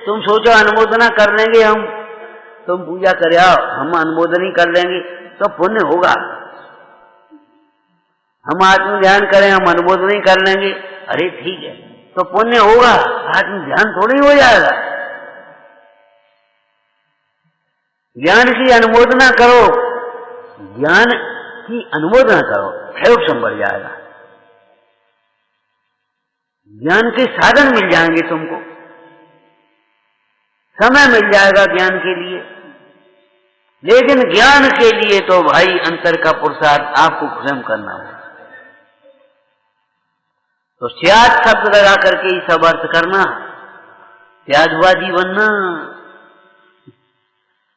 तुम सोचो अनुमोदना कर लेंगे हम, तुम पूजा करे आओ, हम अनुमोदन ही कर लेंगे तो पुण्य होगा। हम आत्म ध्यान करें, हम अनुमोदन ही कर लेंगे, अरे ठीक है तो पुण्य होगा, आत्म ध्यान थोड़ी हो जाएगा। ज्ञान की अनुमोदना करो, ज्ञान की अनुमोदना करो, प्रयोग संभल जाएगा। ज्ञान के साधन मिल जाएंगे, तुमको समय मिल जाएगा ज्ञान के लिए। लेकिन ज्ञान के लिए तो भाई अंतर का पुरुषार्थ आपको स्वयं करना है। तो त्याग शब्द लगा करके ही सब अर्थ करना, त्यागवादी बनना,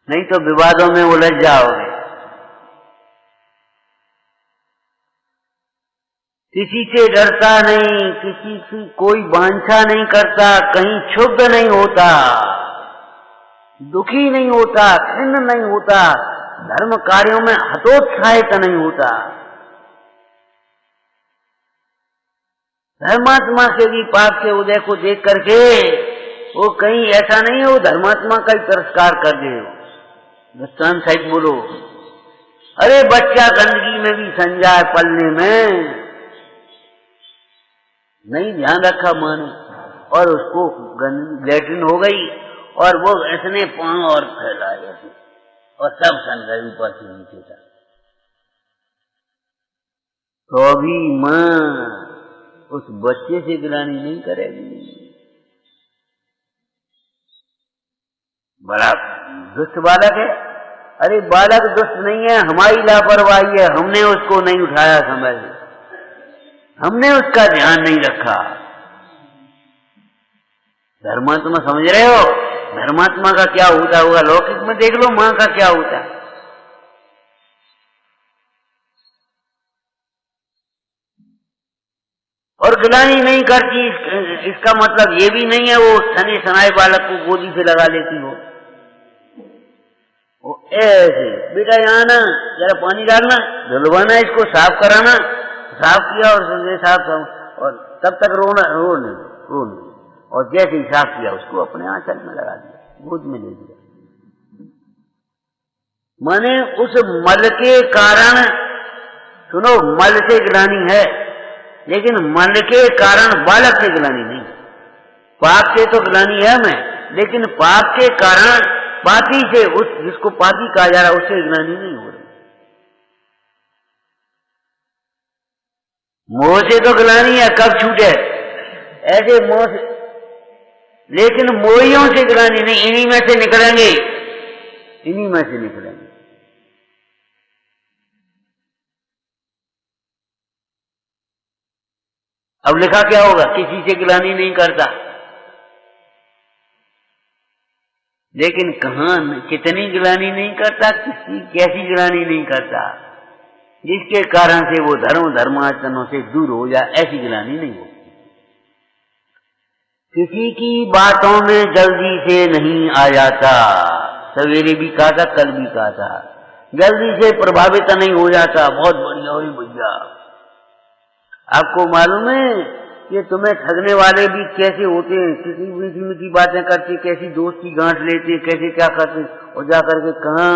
नहीं तो विवादों में उलझ जाओगे। किसी से डरता नहीं, किसी की कोई वांछा नहीं करता, कहीं क्षुब्ध नहीं होता, दुखी नहीं होता, खिन्न नहीं होता, धर्म कार्यों में हतोत्साहित नहीं होता। धर्मात्मा के भी पाप के उदय को देख करके वो कहीं ऐसा नहीं है वो धर्मात्मा का ही तिरस्कार कर दे। दृष्टांत सहित बोलो, अरे बच्चा गंदगी में भी संजाए पलने में, नहीं ध्यान रखा माने और उसको लैट्रिन हो गई और वो ऐसने पांव और फैलाए और सब सन गए ऊपर से नीचे तक। तो अभी मां उस बच्चे से गिलानी नहीं करेगी। बड़ा दुष्ट बालक है। अरे बालक दुष्ट नहीं है, हमारी लापरवाही है, हमने उसको नहीं उठाया समय से, हमने उसका ध्यान नहीं रखा। धर्मात्मा समझ रहे हो? धर्मात्मा का क्या होता होगा, लौकिक में देख लो मां का क्या होता है। और गिलानी नहीं करती, इसका मतलब ये भी नहीं है वो सने सनाए बालक को गोदी से लगा लेती हो। वो ऐसे बेटा यहाँ ना जरा पानी डालना, धुलवाना, इसको साफ कराना, साफ किया और साफ और तब तक रोना रो नहीं और जैसे ही साफ किया उसको अपने आंचल में लगा दिया, गोद में ले दिया। माने उस मल के कारण, सुनो, मल से गिलानी है लेकिन मल के कारण बालक से गिलानी नहीं। पाप से तो गिलानी है मैं, लेकिन पाप के कारण पापी से, उस जिसको पापी कहा जा रहा है उससे गिलानी नहीं हो रही। मोह से तो गिलानी है, कब छूटे ऐसे मोह से, लेकिन मोहियों से गिलानी नहीं। इन्हीं में से निकलेंगे, इन्हीं में से निकलेंगे। अब लिखा क्या होगा, किसी से गिलानी नहीं करता, लेकिन कहां कितनी गिलानी नहीं करता, किसी कैसी गिलानी नहीं करता, जिसके कारण से वो धर्माचरणों से दूर हो जाए, ऐसी गिलानी नहीं होती। किसी की बातों में जल्दी से नहीं आ जाता, सवेरे भी कहा था कल भी कहा था, जल्दी से प्रभावित नहीं हो जाता। बहुत बढ़िया हो भैया, आपको मालूम है कि तुम्हें ठगने वाले भी कैसे होते हैं, किसी मीठी मीठी बातें करते, कैसी दोस्त की गांठ लेते, कैसे क्या करते, और जाकर के कहां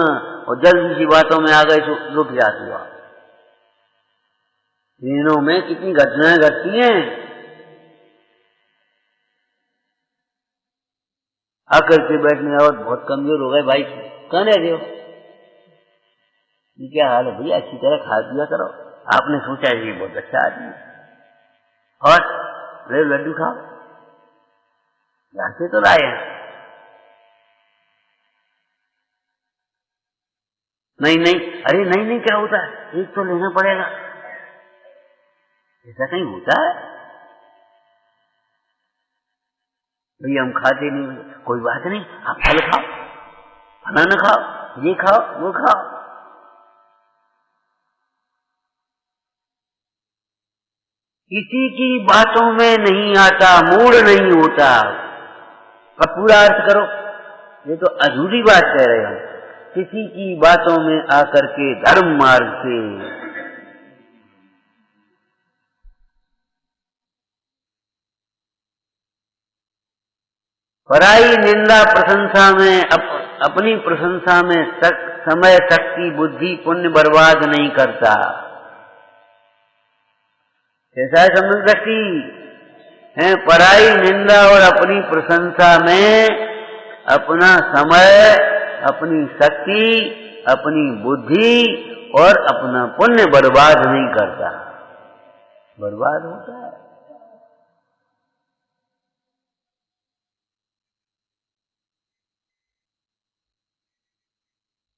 और जल्दी सी बातों में आ गए तो लुट जाते हो। दिनों में कितनी घटनाएं घटती हैं। आकर के बैठने और बहुत कमजोर हो गए भाई, कहां रह रहे हो, क्या हाल है भैया, अच्छी तरह खा पिया करो। आपने सोचा ये बहुत अच्छा आदमी है, और वे लड्डू खाओ, यहाँ से तो लाए हैं। नहीं नहीं, अरे नहीं नहीं, क्या होता है, एक तो लेना पड़ेगा, ऐसा कहीं होता है? भैया हम खाते नहीं, कोई बात नहीं, आप फल खाओ, बनाना खाओ, ये खाओ, वो खाओ। किसी की बातों में नहीं आता, मूड नहीं होता। अब पूरा अर्थ करो, ये तो अधूरी बात कह रहे हो। किसी की बातों में आकर के धर्म मार्ग से पराई निंदा प्रशंसा में अपनी प्रशंसा में समय, शक्ति, बुद्धि, पुण्य बर्बाद नहीं करता। कैसा है समझ शक्ति है? पराई निंदा और अपनी प्रशंसा में अपना समय, अपनी शक्ति, अपनी बुद्धि और अपना पुण्य बर्बाद नहीं करता। बर्बाद होता है।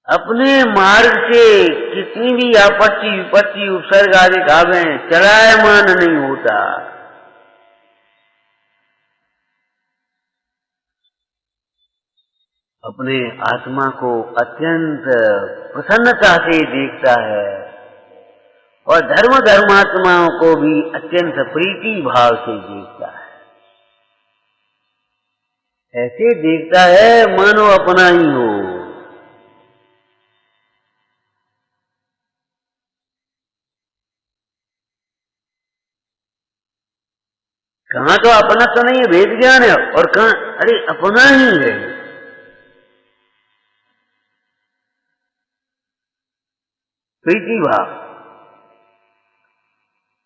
अपने मार्ग से कितनी भी आपत्ति, विपत्ति, उपसर्ग आदि आवे, चलायमान नहीं होता। अपने आत्मा को अत्यंत प्रसन्नता से देखता है और धर्मात्माओं को भी अत्यंत प्रीति भाव से देखता है। ऐसे देखता है मानो अपना ही हो। कहाँ तो अपना तो नहीं है, वेद ज्ञान है, और कहाँ अरे अपना ही है। प्रीति भाव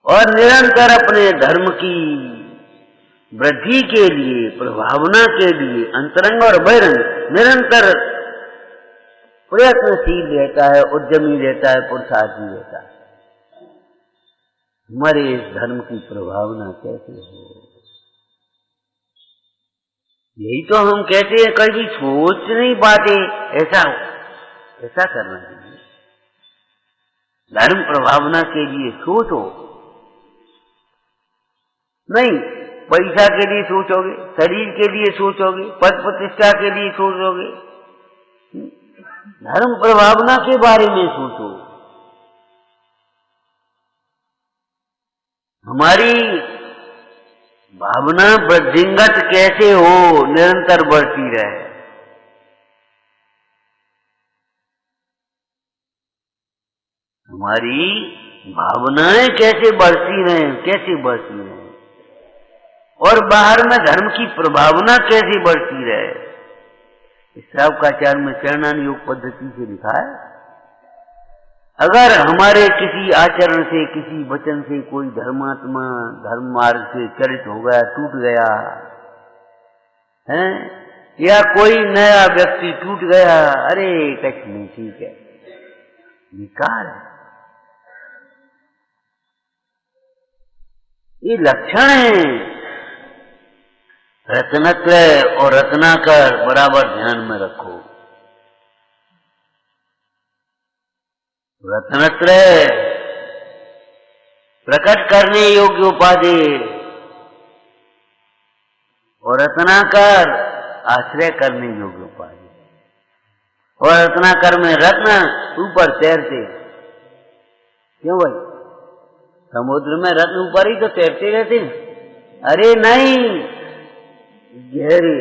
और निरंतर अपने धर्म की वृद्धि के लिए, प्रभावना के लिए अंतरंग और बहिरंग निरंतर प्रयत्नशील रहता है, उद्यमी रहता है, पुरुषार्थी रहता है। हमारे इस धर्म की प्रभावना कैसे हो, यही तो हम कहते हैं, कभी सोच नहीं पाते। ऐसा करना चाहिए। धर्म प्रभावना के लिए सोचो, नहीं पैसा के लिए सोचोगे, शरीर के लिए सोचोगे, पद प्रतिष्ठा के लिए सोचोगे, धर्म प्रभावना के बारे में सोचो। हमारी भावना वृद्धिंगत कैसे हो, निरंतर बढ़ती रहे। हमारी भावनाएं कैसे बढ़ती रहें, कैसे बढ़ती रहें, और बाहर में धर्म की प्रभावना कैसे बढ़ती रहे। इस श्रावकाचार्य में चरणान योग पद्धति से लिखा है। अगर हमारे किसी आचरण से, किसी वचन से कोई धर्मात्मा धर्म मार्ग से चलित हो गया, टूट गया है, या कोई नया व्यक्ति टूट गया, अरे कुछ नहीं, ठीक है, विकार है, ये लक्षण है। रत्नत्रय और रत्नाकर बराबर ध्यान में रखो। रत्नत्रय प्रकट करने योग्य उपाधि और रत्नाकर आश्रय करने योग्य उपाधि। और रत्नाकर में रत्न ऊपर तैरते, क्यों भाई? समुद्र में रत्न ऊपर ही तो तैरते रहते हैं। अरे नहीं, गहरे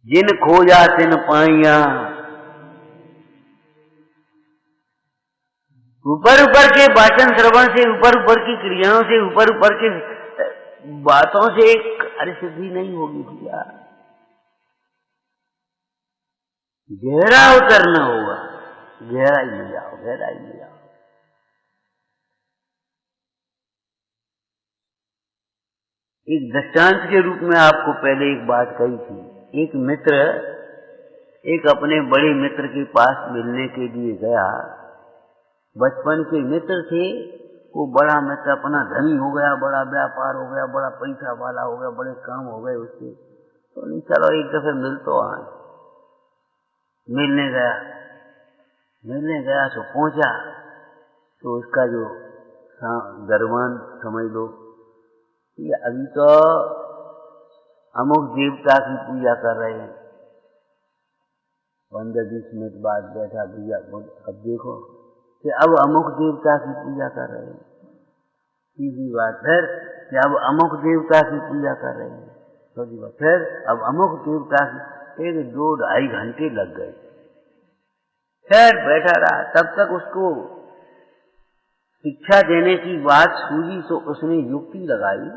जिन खोजा तिन पाइया, ऊपर ऊपर के वाचन श्रवण से, ऊपर ऊपर की क्रियाओं से, ऊपर ऊपर के बातों से अरे सिद्धि नहीं होगी भैया। गहरा उतरना होगा, गहराई में जाओ, गहराई में जाओ। एक दृष्टांत के रूप में आपको पहले एक बात कही थी। एक मित्र एक अपने बड़े मित्र के पास मिलने के लिए गया। बचपन के मित्र थे, वो बड़ा मित्र अपना धनी हो गया, बड़ा व्यापार हो गया, बड़ा पैसा वाला हो गया, बड़े काम हो गए उसके, तो नहीं चलो एक दफे मिल तो आए। मिलने गया तो पहुंचा, तो उसका जो दरबान समझ लो कि अभी तो अमुक देवता की पूजा कर रहे हैं। 15-20 मिनट बाद बैठा, भैया अब देखो कि अब अमुक देवता की पूजा कर रहे हैं। सीधी बात फिर कि अब अमुक देवता की पूजा कर रहे हैं। थोड़ी बात फिर अब अमुक देवता की, 1-2-2.5 घंटे लग गए। फिर बैठा रहा, तब तक उसको शिक्षा देने की बात सूझी, तो उसने युक्ति लगाई।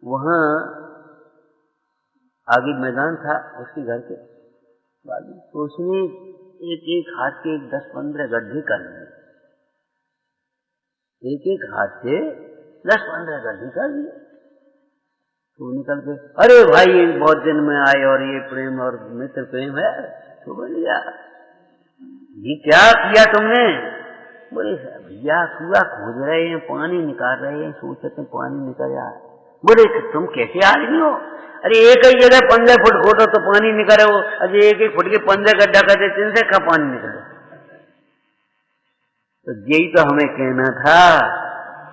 वहां आगे मैदान था उसके घर के बाजू, तो उसने एक हाथ के 10-15 गड्ढे कर लिए। एक हाथ से 10-15 गड्ढे कर लिए। तो निकल के, अरे भाई ये बहुत दिन में आए और ये प्रेम और मित्र प्रेम है। तो बोलिया ये क्या किया तुमने? बोले भैया कुआ खोद रहे हैं, पानी निकाल रहे हैं, सोचते पानी निकल जाए। बोले तुम कैसे आदमी हो? अरे एक ही जगह 15 फुट खोदो तो पानी निकले, वो अरे 1-1 फुट के 15 गड्ढा करते, 3 से का पानी निकले। तो यही तो हमें कहना था,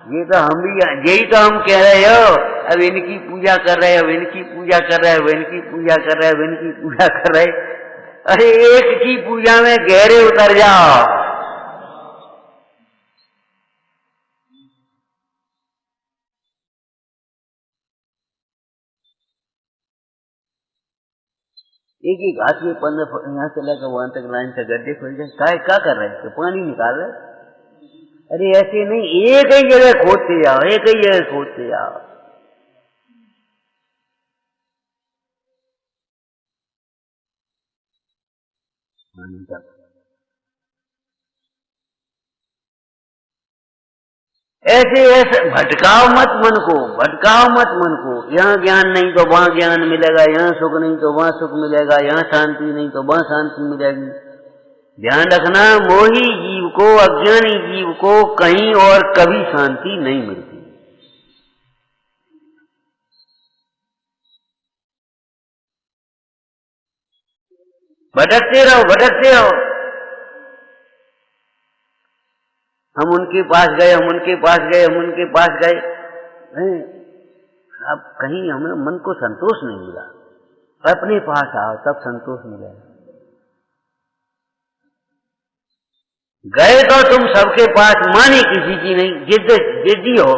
ये तो हम भी यही तो हम कह रहे हो। अब इनकी पूजा कर रहे, अब इनकी पूजा कर रहे, अब इनकी पूजा कर रहे, अब इनकी पूजा कर रहे। अरे एक की पूजा में गहरे उतर जाओ। एक हाथ में 15 फुट यहाँ से लेकर वहां तक लाइन से गड्ढे खोल जाए। क्या कर रहे हैं? तो पानी निकाल रहे। अरे ऐसे नहीं, एक ही जगह खोदते जाओ, एक ही जगह खोदते जाओ। ऐसे भटकाओ मत मन को, भटकाओ मत मन को। यहाँ ज्ञान नहीं तो वहां ज्ञान मिलेगा, यहाँ सुख नहीं तो वहां सुख मिलेगा, यहाँ शांति नहीं तो वहां शांति मिलेगी। ध्यान रखना, मोही जीव को, अज्ञानी जीव को कहीं और कभी शांति नहीं मिलती। भटकते रहो, भटकते रहो। हम उनके पास गए, हम उनके पास गए, हम उनके पास गए, अब कहीं हमें मन को संतोष नहीं मिला। अपने पास आओ तब संतोष मिलेगा। गए तो तुम सबके पास, मानी किसी की नहीं, जिद्दी हो।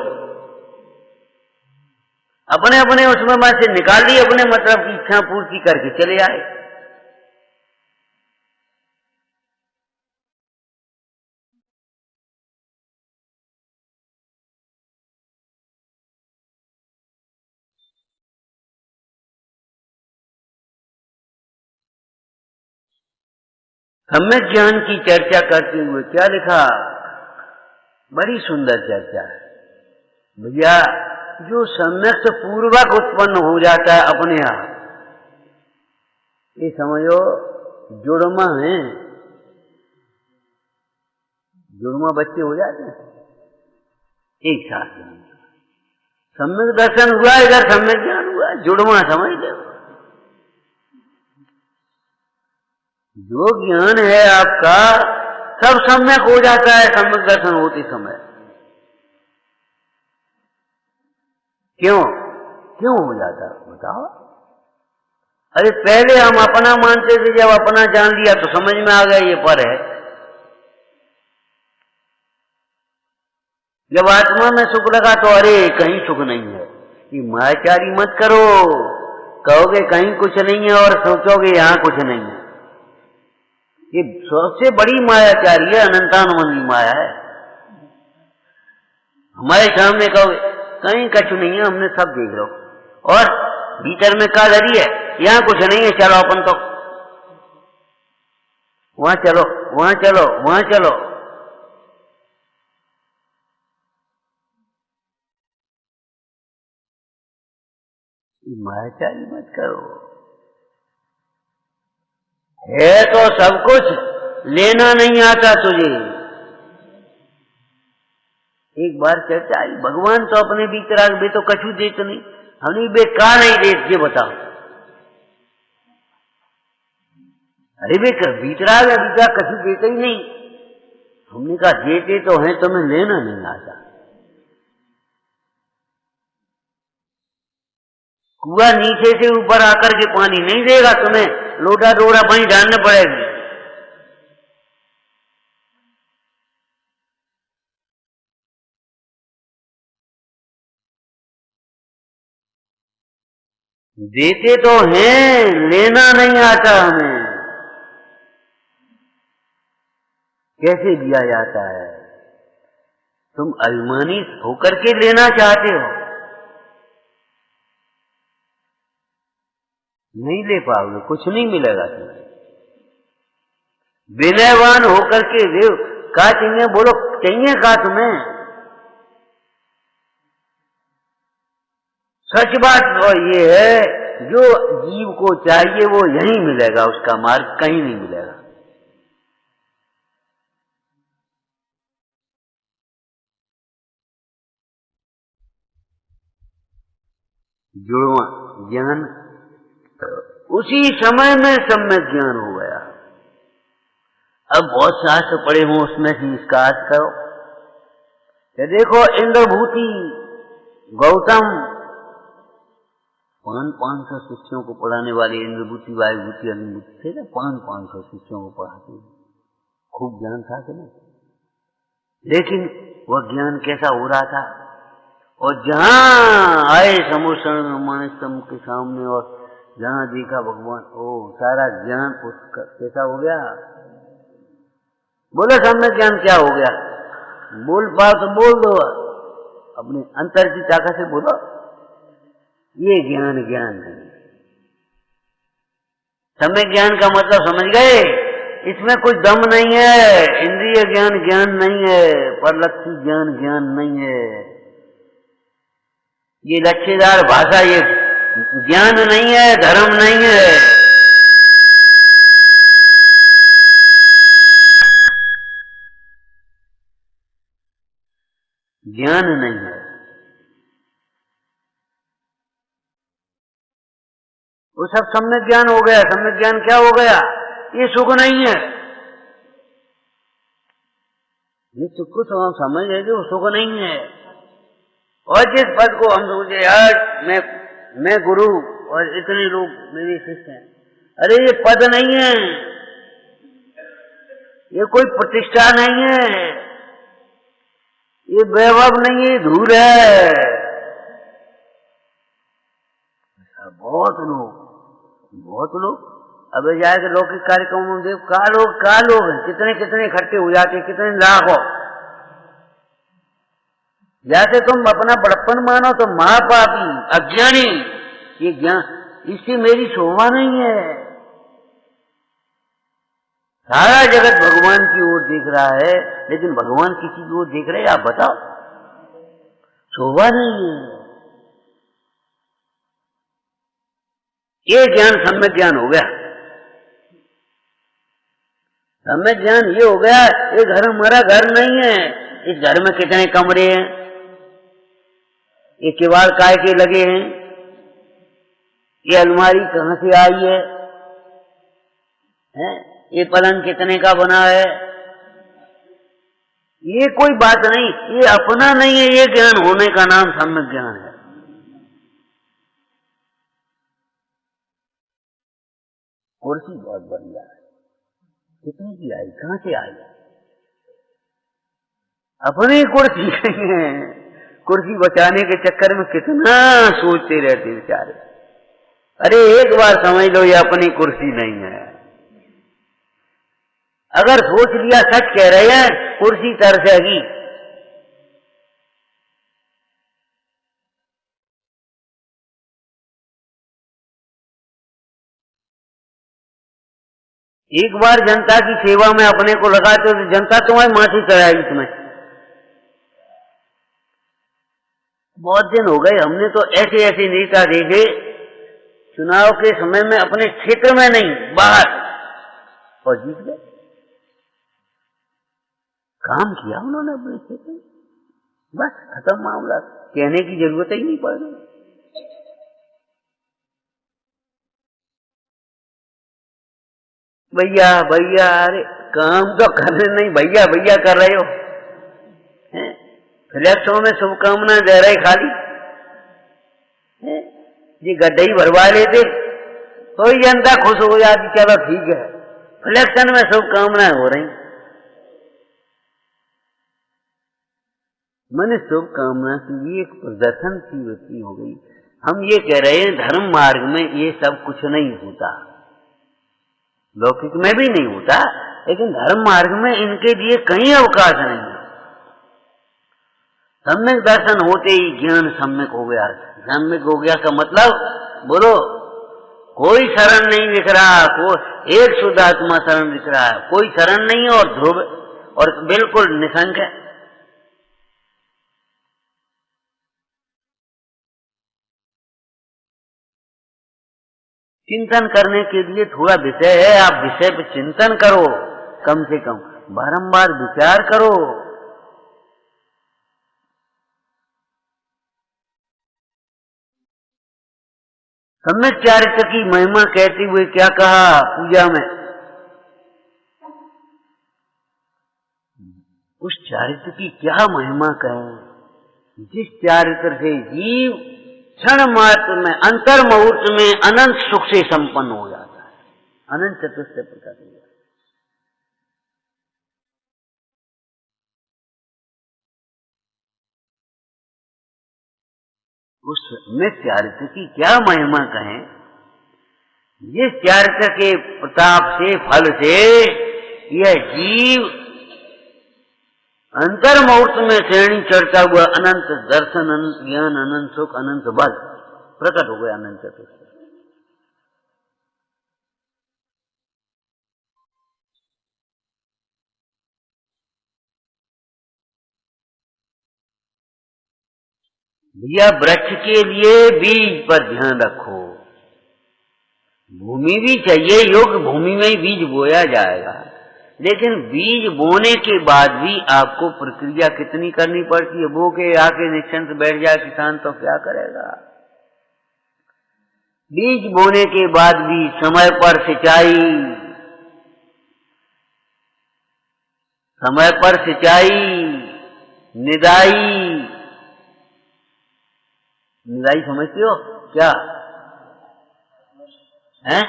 अपने अपने उसमें में से निकाल दी, अपने मतलब की इच्छा पूर्ति करके चले आए। सम्यक ज्ञान की चर्चा करते हुए क्या लिखा? बड़ी सुंदर चर्चा है भैया। जो सम्यक से पूर्वक उत्पन्न हो जाता है अपने आप, ये समझो जुड़मा है, जुड़मा बच्चे हो जाते हैं एक साथ। सम्यक दर्शन हुआ, इधर सम्यक ज्ञान हुआ, जुड़मा समझ लो। जो ज्ञान है आपका सब सम्यक हो जाता है सम्यक दर्शन होते समय। क्यों हो जाता है बताओ? अरे पहले हम अपना मानते थे, जब अपना जान लिया तो समझ में आ गया ये पर है। जब आत्मा में सुख लगा तो अरे कहीं सुख नहीं है। ये मायाचारी मत करो, कहोगे कहीं कुछ नहीं है और सोचोगे यहां कुछ नहीं है। ये सबसे बड़ी मायाचारी है, अनंतानुबंधी माया है। हमारे सामने कहोगे कहीं कुछ नहीं है, हमने सब देख लो, और भीतर में का धरी है, यहाँ कुछ नहीं है, चलो अपन तो वहां चलो, वहां चलो, वहां चलो। मायाचारी मत करो। है तो सब कुछ, लेना नहीं आता तुझे। एक बार चर्चा आई, भगवान तो अपने बीतराग बे तो कछु देते नहीं, हमने बेकार नहीं देते, ये बताओ। अरे बेकर बीतराग है, बीतराग कछु देते ही नहीं। हमने कहा देते तो हैं, तुम्हें लेना नहीं आता। कुआं नीचे से ऊपर आकर के पानी नहीं देगा, तुम्हें लोटा डोरा वहीं डालने पड़ेगी। देते तो हैं, लेना नहीं आता हमें। कैसे दिया जाता है? तुम अभिमानी होकर के लेना चाहते हो, नहीं ले पाओगे, कुछ नहीं मिलेगा तुम्हें। विनयवान होकर के देव का चाहिए, बोलो चाहिए का तुम्हें? सच बात तो ये है, जो जीव को चाहिए वो यहीं मिलेगा, उसका मार्ग कहीं नहीं मिलेगा। जुड़वा ज्ञान उसी समय में सम्यक ज्ञान हो गया। अब बहुत शास्त्र पढ़े हों, उसमें से इसका अर्थ करो। देखो इंद्रभूति गौतम 500 शिष्यों को पढ़ाने वाले इंद्रभूति, वायुभूति, अग्निभूति थे ना, 500 शिष्यों को पढ़ाते, खूब ज्ञान था कि नहीं? लेकिन वह ज्ञान कैसा हो रहा था? और जहां आए समुद्र मानस्तम के सामने और जहां देखा भगवान, ओ सारा ज्ञान उसका कैसा हो गया? बोलो सामने ज्ञान क्या हो गया? बोल पाओ तो बोल दो, अपने अंतर की ताकत से बोलो, ये ज्ञान ज्ञान नहीं। सम्यक ज्ञान का मतलब समझ गए? इसमें कुछ दम नहीं है, इंद्रिय ज्ञान ज्ञान नहीं है, परलक्षी ज्ञान ज्ञान नहीं है, ये लच्छेदार भाषा ये ज्ञान नहीं है, धर्म नहीं है। ज्ञान नहीं है। वो सब सम्यक ज्ञान हो गया। सम्यक ज्ञान क्या हो गया? ये सुख नहीं है, ये सुख को तो हम समझ रहे थे, वो सुख नहीं है। और जिस पद को हम सोचे यार मैं गुरु और इतने लोग मेरे शिष्य हैं, अरे ये पद नहीं है, ये कोई प्रतिष्ठा नहीं है, ये वैभव नहीं है, धूल है। बहुत लोग अब जाके लौकिक कार्यक्रमों में देख का लोग हैं, कितने कितने इकट्ठे हो जाते, कितने लाख हो। जैसे तुम अपना बड़प्पन मानो तो महापापी अज्ञानी, ये ज्ञान, इससे मेरी शोभा नहीं है। सारा जगत भगवान की ओर देख रहा है, लेकिन भगवान किसी की ओर देख रहे हैं? आप बताओ, शोभा नहीं है। ये ज्ञान सम्यक ज्ञान हो गया। सम्यक ज्ञान ये हो गया, ये घर हमारा घर नहीं है, इस घर में कितने कमरे हैं, ये किवाड़ काय के लगे हैं, ये अलमारी कहां से आई है, ये पलंग कितने का बना है, ये कोई बात नहीं, ये अपना नहीं है। ये ज्ञान होने का नाम सम्यक ज्ञान है। कुर्सी बहुत बढ़िया है, कितने की आई, कहां से आई? अपनी कुर्सी नहीं है। कुर्सी बचाने के चक्कर में कितना सोचते रहते बेचारे। अरे एक बार समझ लो, ये अपनी कुर्सी नहीं है। अगर सोच लिया, सच कह रहे हैं, कुर्सी तरसेगी। एक बार जनता की सेवा में अपने को लगाते हो तो जनता तुम्हारी माथी चढ़ाएगी तुम्हें। बहुत दिन हो गए, हमने तो ऐसे ऐसे नेता देखे चुनाव के समय में अपने क्षेत्र में नहीं, बाहर, और जीत गए। काम किया उन्होंने अपने क्षेत्र में, बस खत्म मामला, कहने की जरूरत ही नहीं पड़ रही। भैया भैया, अरे काम तो करने नहीं, भैया भैया कर रहे हो, फ्लैक्सों में शुभकामना दे रहे खाली, ये गड्ढे ही भरवा लेते तो ही जनता खुश हो जाती, चलो ठीक है, फ्लैक्शन में शुभकामनाएं हो रही। मैंने शुभकामना की एक प्रदर्शन की वृत्ति हो गई। हम ये कह रहे हैं धर्म मार्ग में ये सब कुछ नहीं होता, लौकिक में भी नहीं होता, लेकिन धर्म मार्ग में इनके लिए कहीं अवकाश नहीं है। सम्यक दर्शन होते ही ज्ञान सम्यक हो गया। सम्यक हो गया का मतलब बोलो, कोई शरण नहीं दिख रहा, एक शुद्ध आत्मा शरण दिख रहा है, कोई शरण नहीं है और ध्रुव और बिल्कुल निशंक है। चिंतन करने के लिए थोड़ा विषय है, आप विषय पर चिंतन करो, कम से कम बारंबार विचार करो। सम्यक चारित्र की महिमा कहते हुए क्या कहा पूजा में, उस चारित्र की क्या महिमा कहें, जिस चारित्र से जीव क्षण मात्र में, अंतर मुहूर्त में अनंत सुख से संपन्न हो जाता है, अनंत चतुष्टय प्रकट हो जाता है। उस में चारित्र की क्या महिमा कहें, जिस चारित्र के प्रताप से, फल से यह जीव अंतर मुहूर्त में श्रेणी चढ़ता हुआ अनंत दर्शन, अनंत ज्ञान, अनंत सुख, अनंत बल प्रकट हो गया, अनंत चतुष्टय। भैया वृक्ष के लिए बीज पर ध्यान रखो, भूमि भी चाहिए, योग्य भूमि में ही बीज बोया जाएगा, लेकिन बीज बोने के बाद भी आपको प्रक्रिया कितनी करनी पड़ती है। बो के आके निश्चिंत बैठ जाए किसान तो क्या करेगा। बीज बोने के बाद भी समय पर सिंचाई, समय पर सिंचाई, निदाई, निदाई समझते हो क्या है?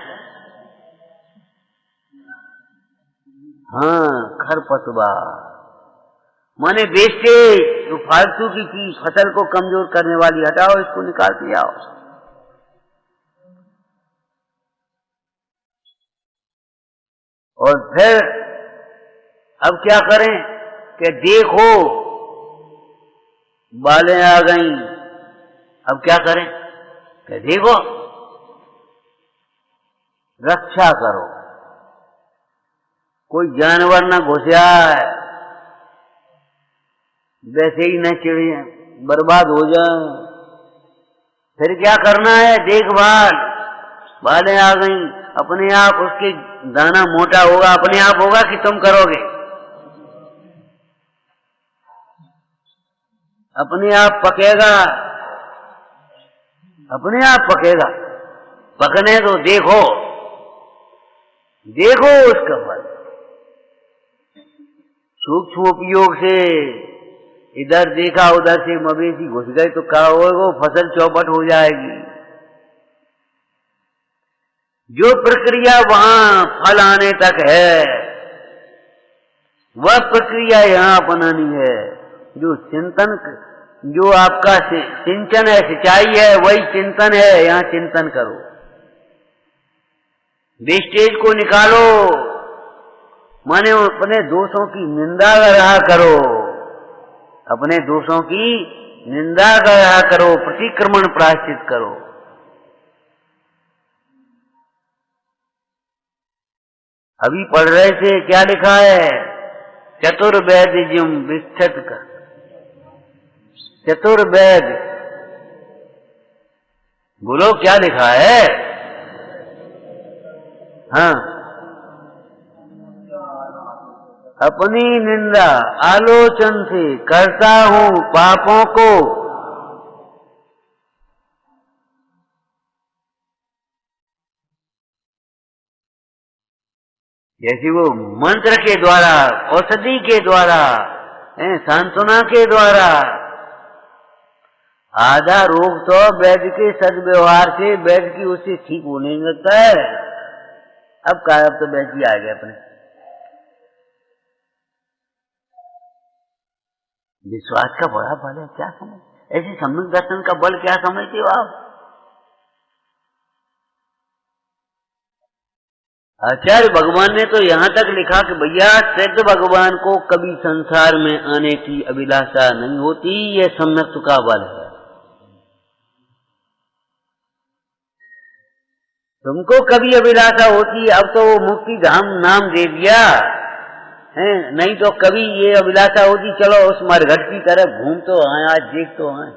हाँ, खरपतवार माने वेस्टेज, जो फालतू की चीज फसल को कमजोर करने वाली, हटाओ, इसको निकाल के आओ। और फिर अब क्या करें कि देखो बालें आ गई, अब क्या करें कि देखो रक्षा करो, कोई जानवर न घुस जाए, वैसे ही न चिड़िया बर्बाद हो जाए। फिर क्या करना है, देखभाल, बालें आ गई, अपने आप उसके दाना मोटा होगा, अपने आप होगा कि तुम करोगे? अपने आप पकेगा, अपने आप पकेगा, पकने तो देखो, देखो उसका फल। सूक्ष्म उपयोग से इधर देखा उधर से मवेशी घुस गए तो क्या होगा, फसल चौपट हो जाएगी। जो प्रक्रिया वहां फल आने तक है वह प्रक्रिया यहाँ अपनानी है। जो चिंतन, जो आपका सिंचन है, सिंचाई है, वही चिंतन है, यहाँ चिंतन करो, वेस्टेज को निकालो, माने अपने दोषों की निंदा रहा करो, अपने दोषों की निंदा रहा करो, प्रतिक्रमण प्रायश्चित करो। अभी पढ़ रहे थे, क्या लिखा है, चतुर्वेदिज्यम विस्तृत कर, चतुर्वेद, बोलो क्या लिखा है? हाँ, अपनी निंदा आलोचन से करता हूँ पापों को, जैसे वो मंत्र के द्वारा, औषधि के द्वारा, सांत्वना के द्वारा। आधा रोग तो वैद्य के सद्व्यवहार से, वैद्य की उससे ठीक होने लगता है। अब तो वैद्य ही आ गए अपने। विश्वास का बड़ा बल है, क्या समझ, ऐसे सम्यक दर्शन का बल क्या समझते हो आप? आचार्य भगवान ने तो यहाँ तक लिखा कि भैया सिद्ध भगवान को कभी संसार में आने की अभिलाषा नहीं होती, ये सम्यक का बल है। तुमको कभी अभिलाषा होती, अब तो वो मुक्ति धाम नाम दे दिया है, नहीं तो कभी ये अभिलाषा होती चलो उस मरघट की तरफ घूम तो आए, आज देख तो आए।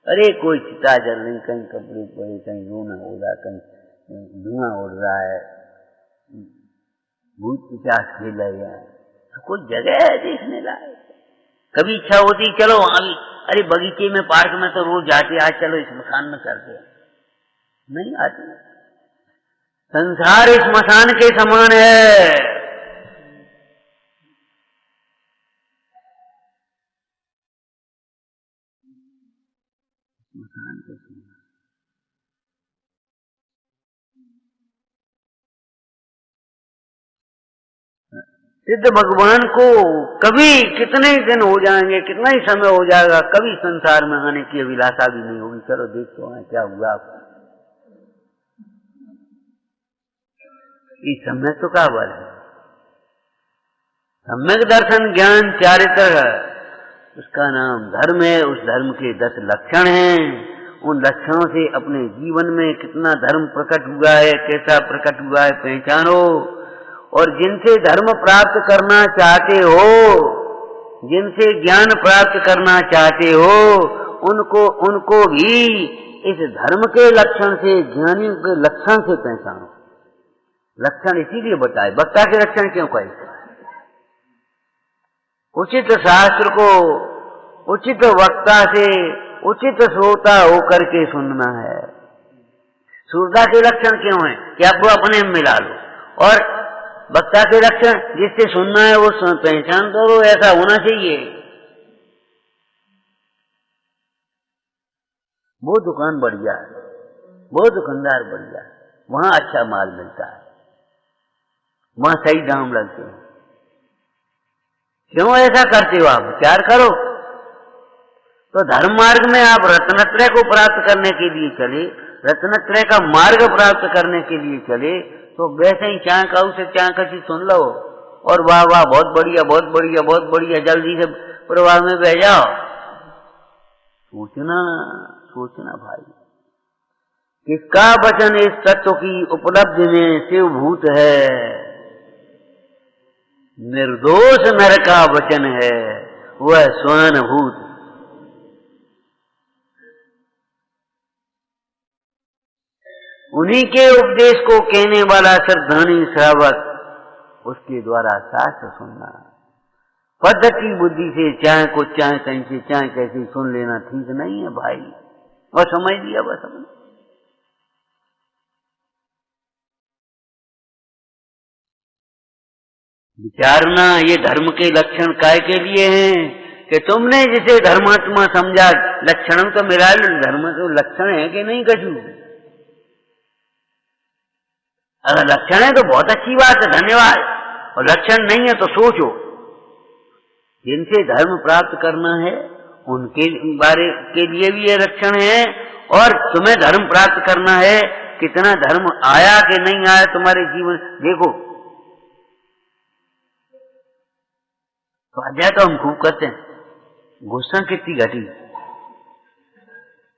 अरे कोई चिता जल नहीं, कहीं कपड़े पड़े, कहीं रोना हो रहा, कहीं धुआं उड़ रहा है, भूत पिशाच खेल रहे हैं, कोई जगह है देखने लायक। कभी इच्छा होती चलो वहां भी, अरे बगीचे में पार्क में तो रोज जाते, आज चलो इस मकान में करते हैं, नहीं आती। संसार इस मसान के समान है। मसान के समान सिद्ध भगवान को कभी कितने ही दिन हो जाएंगे, कितना ही समय हो जाएगा, कभी संसार में आने की अभिलाषा भी नहीं होगी। चलो देख तो आए क्या हुआ आपको। इस सम्यक तो का बल है। सम्यक दर्शन ज्ञान चारित्र उसका नाम धर्म है। उस धर्म के 10 लक्षण हैं। उन लक्षणों से अपने जीवन में कितना धर्म प्रकट हुआ है, कैसा प्रकट हुआ है पहचानो। और जिनसे धर्म प्राप्त करना चाहते हो, जिनसे ज्ञान प्राप्त करना चाहते हो, उनको भी इस धर्म के लक्षण से, ज्ञानियों के लक्षण से पहचानो। लक्षण इसीलिए बताए, वक्ता के लक्षण क्यों कहे? उचित शास्त्र को उचित वक्ता से उचित श्रोता होकर के सुनना है। श्रोता के लक्षण क्यों है कि आपको अपने में मिला लो, और वक्ता के लक्षण जिससे सुनना है वो पहचान करो, ऐसा होना चाहिए। वो दुकान बढ़िया है, वो दुकानदार बढ़िया है, वहां अच्छा माल मिलता है, वहां सही दाम लगते हैं। क्यों ऐसा करते हो आप? विचार करो। तो धर्म मार्ग में आप रत्नत्रय को प्राप्त करने के लिए चले, रत्नत्रय का मार्ग प्राप्त करने के लिए चले, तो वैसे ही चाय का उसे चाय का चीज सुन लो और वाह वाह बहुत बढ़िया बहुत बढ़िया बहुत बढ़िया, जल्दी से परिवार में बह जाओ। सोचना भाई, किसका वचन इस तत्व की उपलब्धि में शिवभूत है। निर्दोष नर का वचन है, वह स्वयं भूत। उन्हीं के उपदेश को कहने वाला श्रद्धानी श्रावक, उसके द्वारा शास्त्र सुनना। पद्धति बुद्धि से चाहे को चाहे कहीं से चाहे कैसे सुन लेना ठीक नहीं है भाई। और समझ लिया बस हमने। विचारना ये धर्म के लक्षण काय के लिए हैं कि तुमने जिसे धर्मात्मा समझा, लक्षण तो मिला लो, धर्म तो लक्षण है कि नहीं कछु। अगर लक्षण है तो बहुत अच्छी बात है, धन्यवाद। और लक्षण नहीं है तो सोचो, जिनसे धर्म प्राप्त करना है उनके बारे के लिए भी ये लक्षण है, और तुम्हें धर्म प्राप्त करना है, कितना धर्म आया कि नहीं आया तुम्हारे जीवन देखो। स्वाध्याय तो हम खूब करते हैं, गुस्सा कितनी घटी।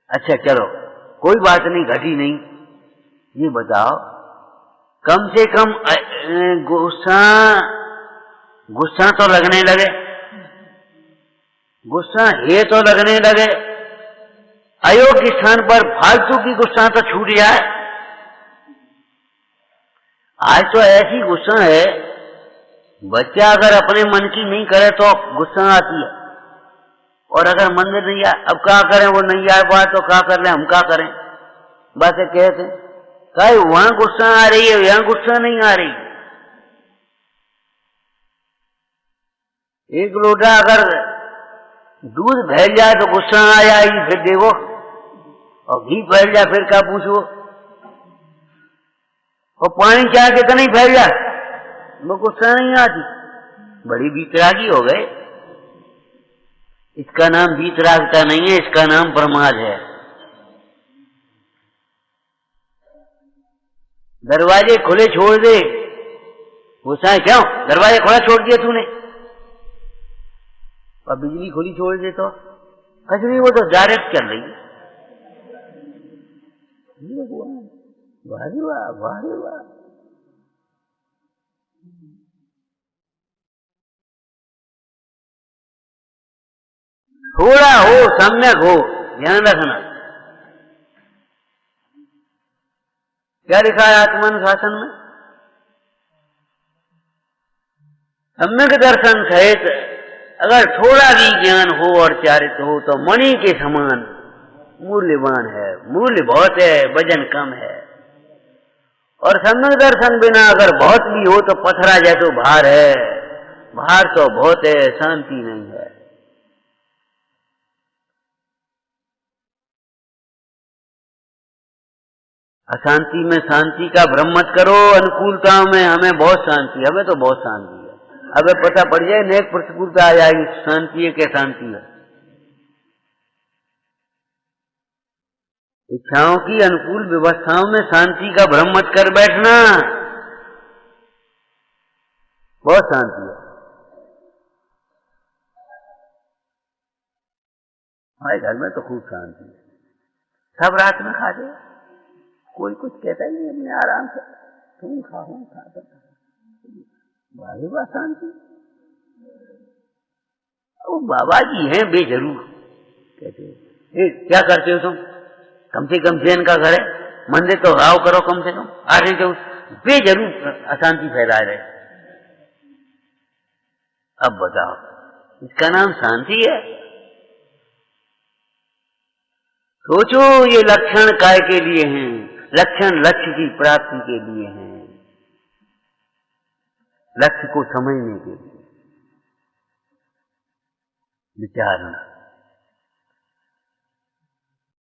अच्छा चलो कोई बात नहीं, घटी नहीं, ये बताओ कम से कम गुस्सा तो लगने लगे, गुस्सा ये तो लगने लगे। अयोग्य स्थान पर फालतू की गुस्सा तो छूट जाए। आज तो ऐसी गुस्सा है, बच्चा अगर अपने मन की नहीं करे तो गुस्सा आती है, और अगर मंदिर नहीं आए, अब क्या करें, वो नहीं आए बात तो क्या कर ले, हम क्या करें, बस कहते कहीं वहां गुस्सा आ रही है, यहाँ गुस्सा नहीं आ रही। एक लोटा अगर दूध फैल जाए तो गुस्सा आ जाएगी, फिर देखो, और घी फैल जाए फिर क्या पूछो, और पानी चाह के तो नहीं फैल जाए, वो गुस्सा नहीं आती। बड़ी बीतरागी हो गए। इसका नाम बीतरागता नहीं है, इसका नाम प्रमाद है। दरवाजे खुले छोड़ दे, गुस्सा है क्यों, दरवाजे खुला छोड़ दिया तूने, और बिजली खुली छोड़ दे तो कचरी, वो तो डायरेक्ट चल रही है। वाह वाह वाह वाह। थोड़ा हो, सम्यक हो, ध्यान रखना। क्या लिखा है आत्मानुशासन में? सम्यक दर्शन सहित अगर थोड़ा भी ज्ञान हो और चारित हो तो मणि के समान मूल्यवान है। मूल्य बहुत है, वजन कम है। और सम्यक दर्शन बिना अगर बहुत भी हो तो पथरा जैसो भार है। भार तो बहुत है, शांति नहीं है। अशांति में शांति का भ्रम मत करो। अनुकूलताओं में हमें बहुत शांति, हमें तो बहुत शांति है। अब पता पड़ जाए नेक प्रतिकूलता आ जाएगी, शांति है क्या शांति है। इच्छाओं की अनुकूल व्यवस्थाओं में शांति का भ्रम मत कर बैठना, बहुत शांति है। हमारे घर में तो खूब शांति है, सब रात में खा दे, कोई कुछ कहता ही नहीं, अपने आराम से तुम खाओ खाता, भारी बात शांति। वो बाबा जी हैं बेजरूर, कहते क्या करते हो तुम, कम से कम जैन का घर है, मंदिर तो राव करो कम से कम, आ रहे तो बेजरूर अशांति फैला रहे। अब बताओ, इसका नाम शांति है? सोचो, ये लक्षण काय के लिए हैं? लक्षण लक्ष्य की प्राप्ति के लिए हैं, लक्ष्य को समझने के लिए। विचारना।